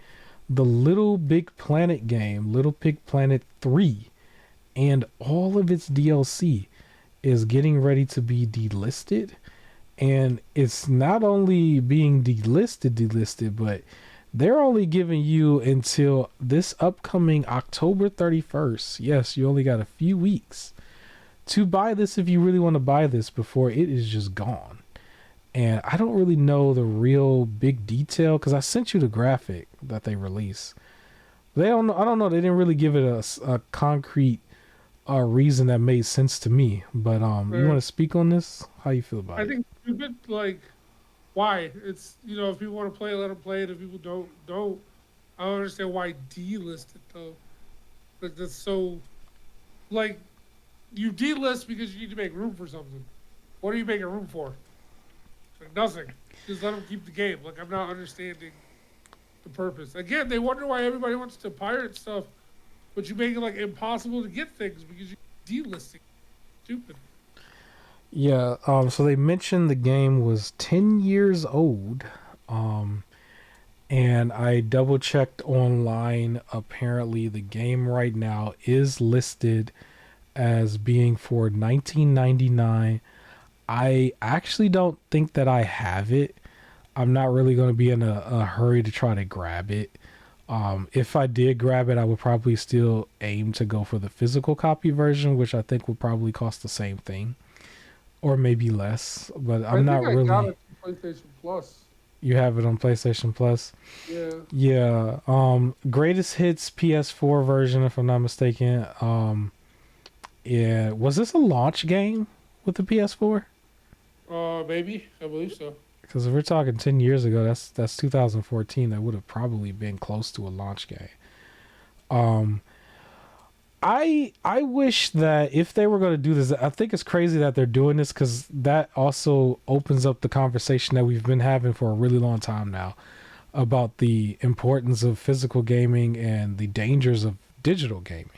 the Little Big Planet game, Little Big Planet 3, and all of its DLC is getting ready to be delisted. And it's not only being delisted, but they're only giving you until this upcoming October 31st. Yes, you only got a few weeks to buy this if you really want to buy this before it is just gone. And I don't really know the real big detail because I sent you the graphic that they released. They don't know. I don't know. They didn't really give it a concrete reason that made sense to me. But you Uh, want to speak on this? How you feel about I it? think stupid. Like why? It's if people want to play, let them play it. If people don't. I don't understand why delist it though. Like that's so like you delist because you need to make room for something. What are you making room for? Like nothing. Just let them keep the game. Like I'm not understanding the purpose. Again, they wonder why everybody wants to pirate stuff, but you make it like impossible to get things because you delisting. Stupid. Yeah. So they mentioned the game was 10 years old. Um. And I double checked online. Apparently, the game right now is listed as being for 1999. I actually don't think that I have it. I'm not really going to be in a hurry to try to grab it. If I did grab it, I would probably still aim to go for the physical copy version, which I think would probably cost the same thing or maybe less. But I I'm think not I got really. it through PlayStation Plus. You have it on PlayStation Plus. Yeah. Yeah. Greatest hits PS4 version, if I'm not mistaken. Yeah, was this a launch game with the PS4? Maybe I believe so. Because if we're talking 10 years ago, that's 2014. That would have probably been close to a launch game. Um, I wish that if they were going to do this, I think it's crazy that they're doing this because that also opens up the conversation that we've been having for a really long time now about the importance of physical gaming and the dangers of digital gaming.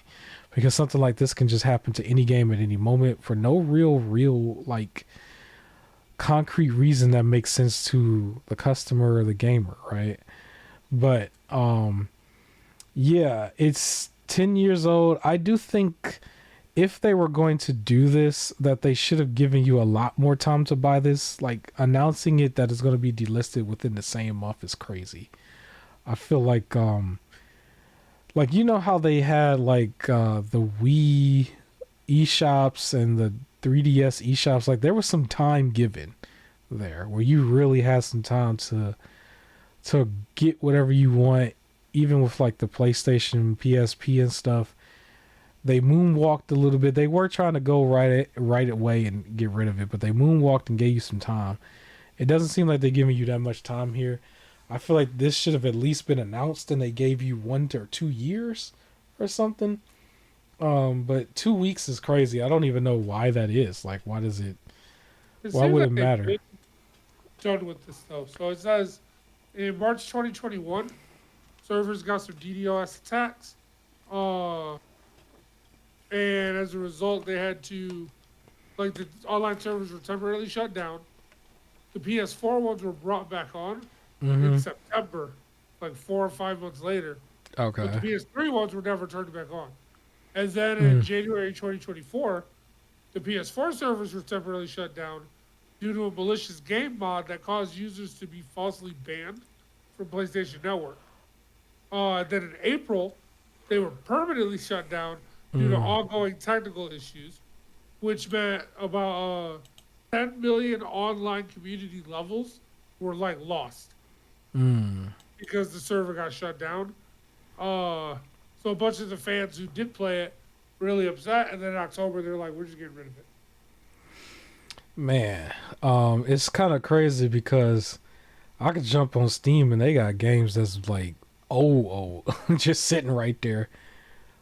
Because something like this can just happen to any game at any moment for no real like concrete reason that makes sense to the customer or the gamer, right? But yeah, it's 10 years old. I do think if they were going to do this, that they should have given you a lot more time to buy this. Like announcing it that it's going to be delisted within the same month is crazy. I feel like you know how they had like the Wii eShops and the 3DS eShops, like there was some time given there where you really had some time to get whatever you want, even with like the PlayStation, PSP and stuff. They moonwalked a little bit. They were trying to go right away and get rid of it, but they moonwalked and gave you some time. It doesn't seem like they're giving you that much time here. I feel like this should have at least been announced and they gave you 1 or 2 years or something. But 2 weeks is crazy. I don't even know why that is. Like, why does it? It Why seems would like it they've matter? been done with this though. So it says in March 2021, servers got some DDoS attacks. Uh, and as a result, they had to like the online servers were temporarily shut down. The PS4 ones were brought back on in Mm-hmm. September, like 4 or 5 months later. But the Okay. PS3 ones were never turned back on. And then in Mm. January 2024, the PS4 servers were temporarily shut down due to a malicious game mod that caused users to be falsely banned from PlayStation Network. Then in April, they were permanently shut down due to Mm. ongoing technical issues, which meant about 10 million online community levels were like lost Mm. because the server got shut down. Uh, so a bunch of the fans who did play it really upset, and then in October they're like, "We're just getting rid of it." Man, it's kind of crazy because I could jump on Steam and they got games that's like just sitting right there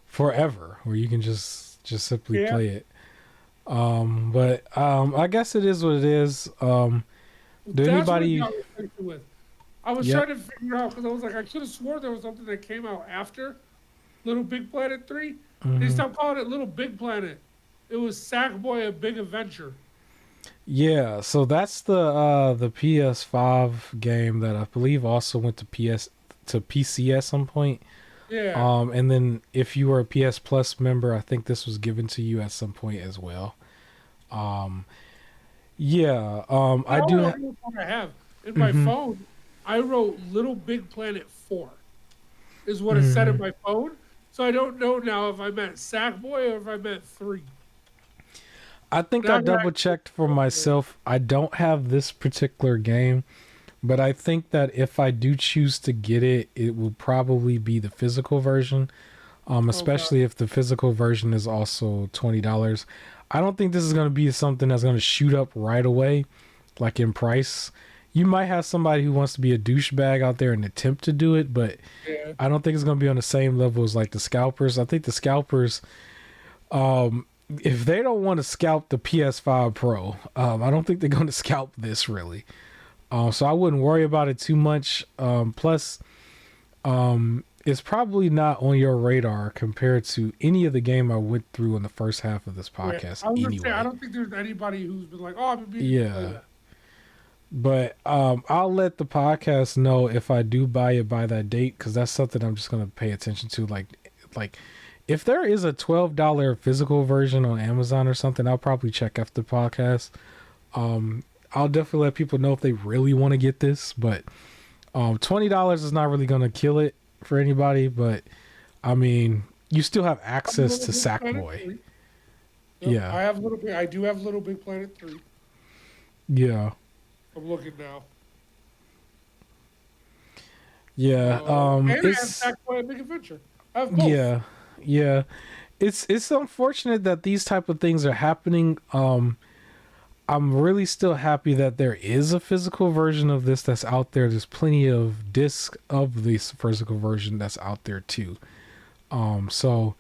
forever, where you can just simply Yeah, play it. But I guess it is what it is. Do that's what it anybody? got me thinking with. I was Yep. trying to figure out because I was like, I could have swore there was something that came out after Little Big Planet 3. They Hmm. stopped calling it Little Big Planet. It was Sackboy: A Big Adventure. Yeah, so that's the PS5 game that I believe also went to PC at some point. Yeah. And then if you were a PS Plus member, I think this was given to you at some point as well. Um, yeah, You I know do. what other one I have? In my Mm-hmm. phone, I wrote Little Big Planet 4, is what it said in Hmm. my phone. So I don't know now if I meant Sackboy or if I meant 3. I think I Now that double checked for I myself. I don't have this particular game, but I think that if I do choose to get it, it will probably be the physical version. okay. Especially if the physical version is also $20. I don't think this is going to be something that's going to shoot up right away, like in price. You might have somebody who wants to be a douchebag out there and attempt to do it, but Yeah. I don't think it's going to be on the same level as like the scalpers. I think the scalpers, if they don't want to scalp the PS5 Pro, I don't think they're going to scalp this really. So I wouldn't worry about it too much. Plus, it's probably not on your radar compared to any of the game I went through in the first half of this Yeah. podcast I was gonna say I anyway. don't think there's anybody who's been like, "Oh, I've been meaning to play Yeah. that." But I'll let the podcast know if I do buy it by that date because that's something I'm just gonna pay attention to. Like if there is a $12 physical version on Amazon or something, I'll probably check after the podcast. I'll definitely let people know if they really want to get this, but $20 is not really gonna kill it for anybody. But I mean, you still have I have access Little to Big Planet Sackboy. 3. Yep. Yeah, I do have Little Big Planet 3. yeah, I'm looking now. yeah. And I have It's Sackboy: A Big Adventure. I have both. yeah, yeah. it's unfortunate that these type of things are happening. I'm really still happy that there is a physical version of this that's out there. There's plenty of disc of this physical version that's out there too. So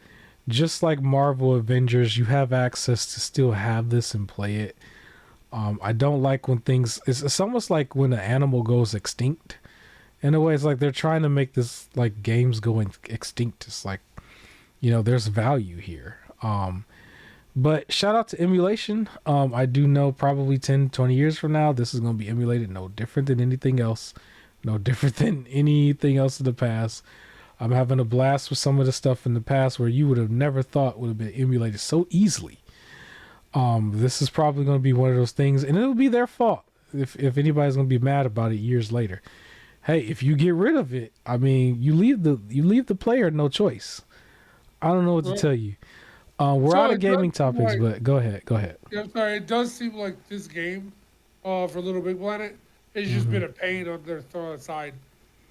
just like Marvel Avengers, you have access to still have this and play it. I don't like when things. It's almost like when an animal goes extinct. In a way, it's like they're trying to make this like games going extinct. It's like, there's value here. But shout out to emulation. I do know probably 10, 20 years from now, this is going to be emulated no different than anything else. No different than anything else in the past. I'm having a blast with some of the stuff in the past where you would have never thought would have been emulated so easily. This is probably going to be one of those things, and it'll be their fault if anybody's going to be mad about it years later. Hey, if you get rid of it, I mean, you leave the player no choice. I don't know what to tell you. We're out of gaming topics, but go ahead. Yeah, I'm sorry. It does seem like this game, for Little Big Planet, has just been a pain on their side.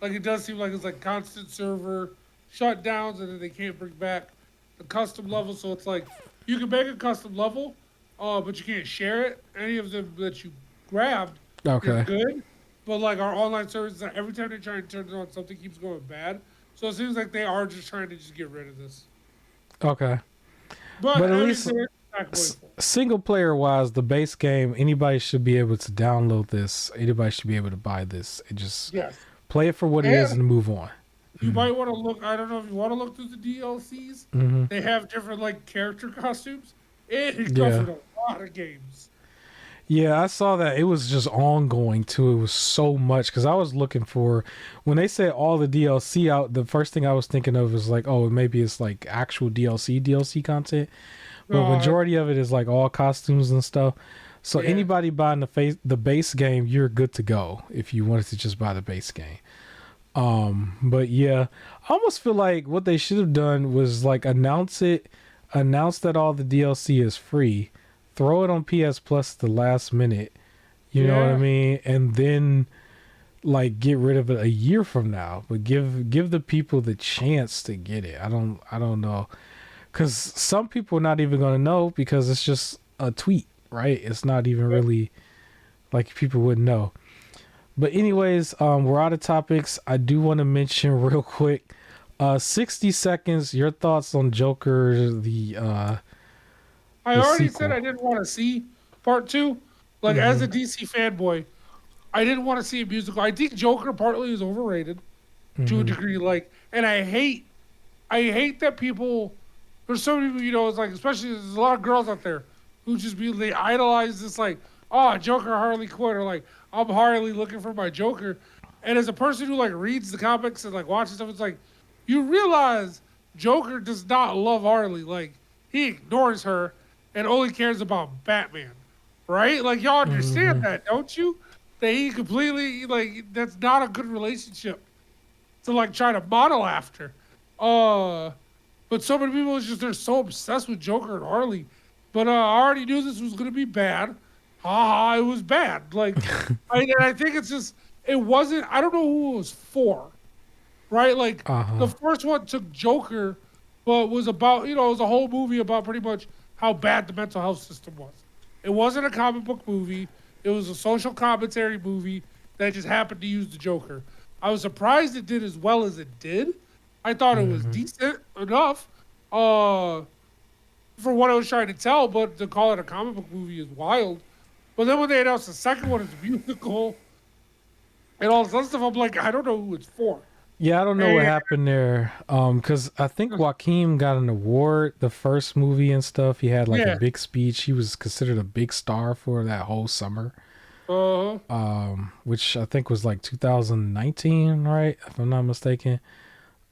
Like it does seem like it's like constant server shutdowns, and then they can't bring back the custom level. So it's like you can make a custom level, but you can't share it. Any of them that you grabbed, Okay. you're good. But like our online services, every time they try and turn it on, something keeps going bad. So it seems like they are just trying to just get rid of this. Okay. But But at I mean, least they're not going for it. single player wise, the base game, anybody should be able to download this. Anybody should be able to buy this and just Yes. play it for what it is And and move on. you might want to look. I don't know if you want to look through the DLCs. Mm-hmm. They have different like character costumes. It Yeah. covered a lot of games. Yeah, I saw that. It was just ongoing too. It was so much because I was looking for when they said all the DLC out. The first thing I was thinking of was like, oh, maybe it's like actual DLC content, but Uh, majority of it is like all costumes and stuff. So yeah. anybody buying the base game, you're good to go if you wanted to just buy the base game. But yeah, I almost feel like what they should have done was like announce that all the DLC is free, throw it on PS Plus at the last minute, you know what I Yeah. mean, and then like get rid of it a year from now, but give the people the chance to get it. I don't know, because some people are not even gonna know because it's just a tweet, right? It's not even really like people wouldn't know. But anyways, we're out of topics. I do want to mention real quick, 60 seconds. Your thoughts on Joker, I the already said sequel? I didn't want to see part two. Like as Hmm. a DC fanboy, I didn't want to see a musical. I think Joker partly is overrated to a Hmm. degree. Like, and I hate that people. There's so many people, it's like, especially there's a lot of girls out there who just they idolize this, like, oh, Joker Harley Quinn, or like, I'm Harley looking for my Joker. And as a person who like reads the comics and like watches stuff, it's like, you realize Joker does not love Harley. Like, he ignores her and only cares about Batman, right? Like, y'all understand Hmm. that, don't you? That he completely, like, that's not a good relationship to like try to model after. Uh, but so many people is just they're so obsessed with Joker and Harley. But I already knew this was gonna be bad. Ha ha, it was bad. Like, and I think it's just it wasn't. I don't know who it was for, right? Like the Uh-huh. first one took Joker, but was about it was a whole movie about pretty much how bad the mental health system was. It wasn't a comic book movie. It was a social commentary movie that just happened to use the Joker. I was surprised it did as well as it did. I thought it was Hmm. decent enough uh, for what I was trying to tell, but to call it a comic book movie is wild. But then when they announced the second one as a musical and all this other stuff, I'm like, I don't know who it's for. Yeah, I don't know what And happened there. Because I think Joaquin got an award the first movie and stuff. He had like a yeah, big speech. He was considered a big star for that whole summer. uh, Which I think was like 2019, right? If I'm not mistaken.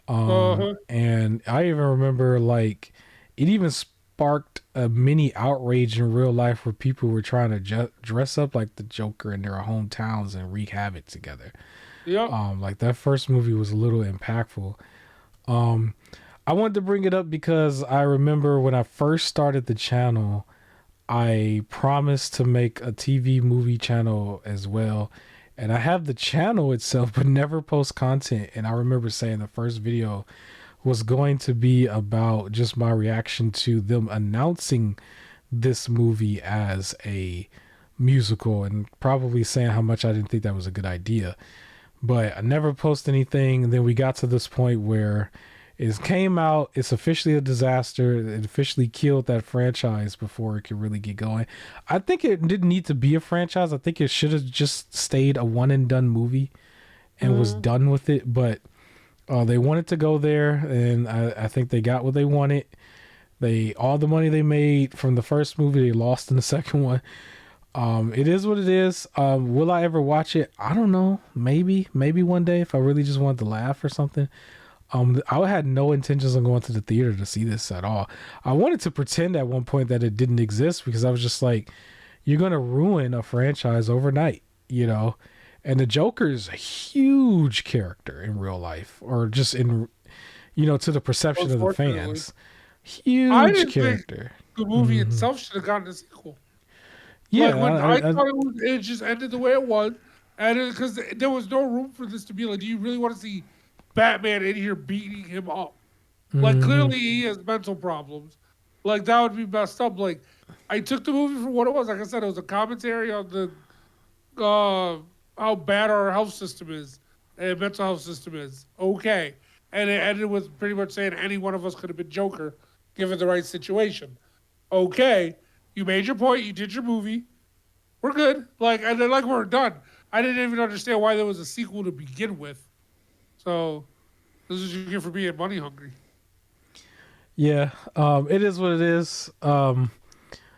uh, And I even remember like it even sparked a mini outrage in real life where people were trying to dress up like the Joker in their hometowns and wreak havoc together. yep. Like that first movie was a little impactful. Um, I wanted to bring it up because I remember when I first started the channel, I promised to make a TV movie channel as well. And I have the channel itself, but never post content. And I remember saying the first video was going to be about just my reaction to them announcing this movie as a musical and probably saying how much I didn't think that was a good idea. But I never posted anything. And then we got to this point where it came out. It's officially a disaster. It officially killed that franchise before it could really get going. I think it didn't need to be a franchise. I think it should have just stayed a one and done movie and was done with it. But they wanted to go there, and I think they got what they wanted. They all the money they made from the first movie, they lost in the second one. It is what it is. Will I ever watch it? I don't know. Maybe one day if I really just wanted to laugh or something. I had no intentions on going to the theater to see this at all. I wanted to pretend at one point that it didn't exist because I was just like, you're gonna ruin a franchise overnight, you know. And the Joker's a huge character in real life, or just in, you know, to the perception of the fans. I Huge didn't think character. the movie itself should have gotten a sequel. Yeah, Like when I thought it just ended the way it was, and because there was no room for this to be like, do you really want to see Batman in here beating him up? Like clearly he has mental problems. Like that would be messed up. Like I took the movie for what it was. Like I said, it was a commentary on the how bad our health system is and mental health system is. Okay, and it ended with pretty much saying any one of us could have been Joker given the right situation. Okay, you made your point. You did your movie. We're good. Like and then like we're done. I didn't even understand why there was a sequel to begin with. So this is what you get for being money hungry. yeah, it is what it is.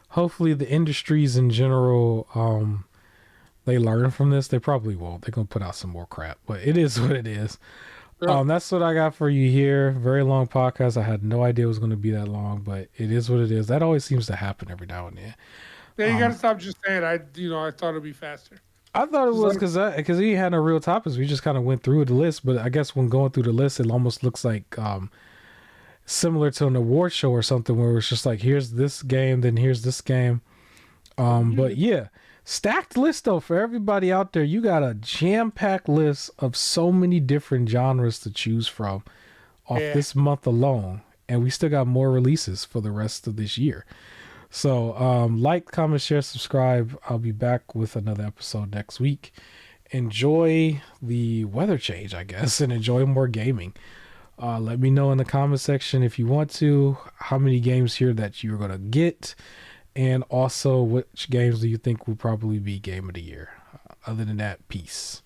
Hopefully the industries in general, they learn from this. They probably won't. They're gonna put out some more crap, but it is what it is. Yeah. That's what I got for you here. Very long podcast. I had no idea it was going to be that long, but it is what it is. That always seems to happen every now and then. Yeah, you Um, gotta stop just saying I thought it'd be faster. I thought it Just was like because he had no real topics. We just kind of went through the list, but I guess when going through the list, it almost looks like similar to an award show or something, where it's just like here's this game, then here's this game. But yeah, stacked list though for everybody out there. You got a jam-packed list of so many different genres to choose from off yeah. this month alone, and we still got more releases for the rest of this year. So like, comment, share, subscribe. I'll be back with another episode next week. Enjoy the weather change, I guess, and enjoy more gaming. Let me know in the comment section if you want to how many games here that you're gonna get, and also which games do you think will probably be game of the year. Other than that, peace.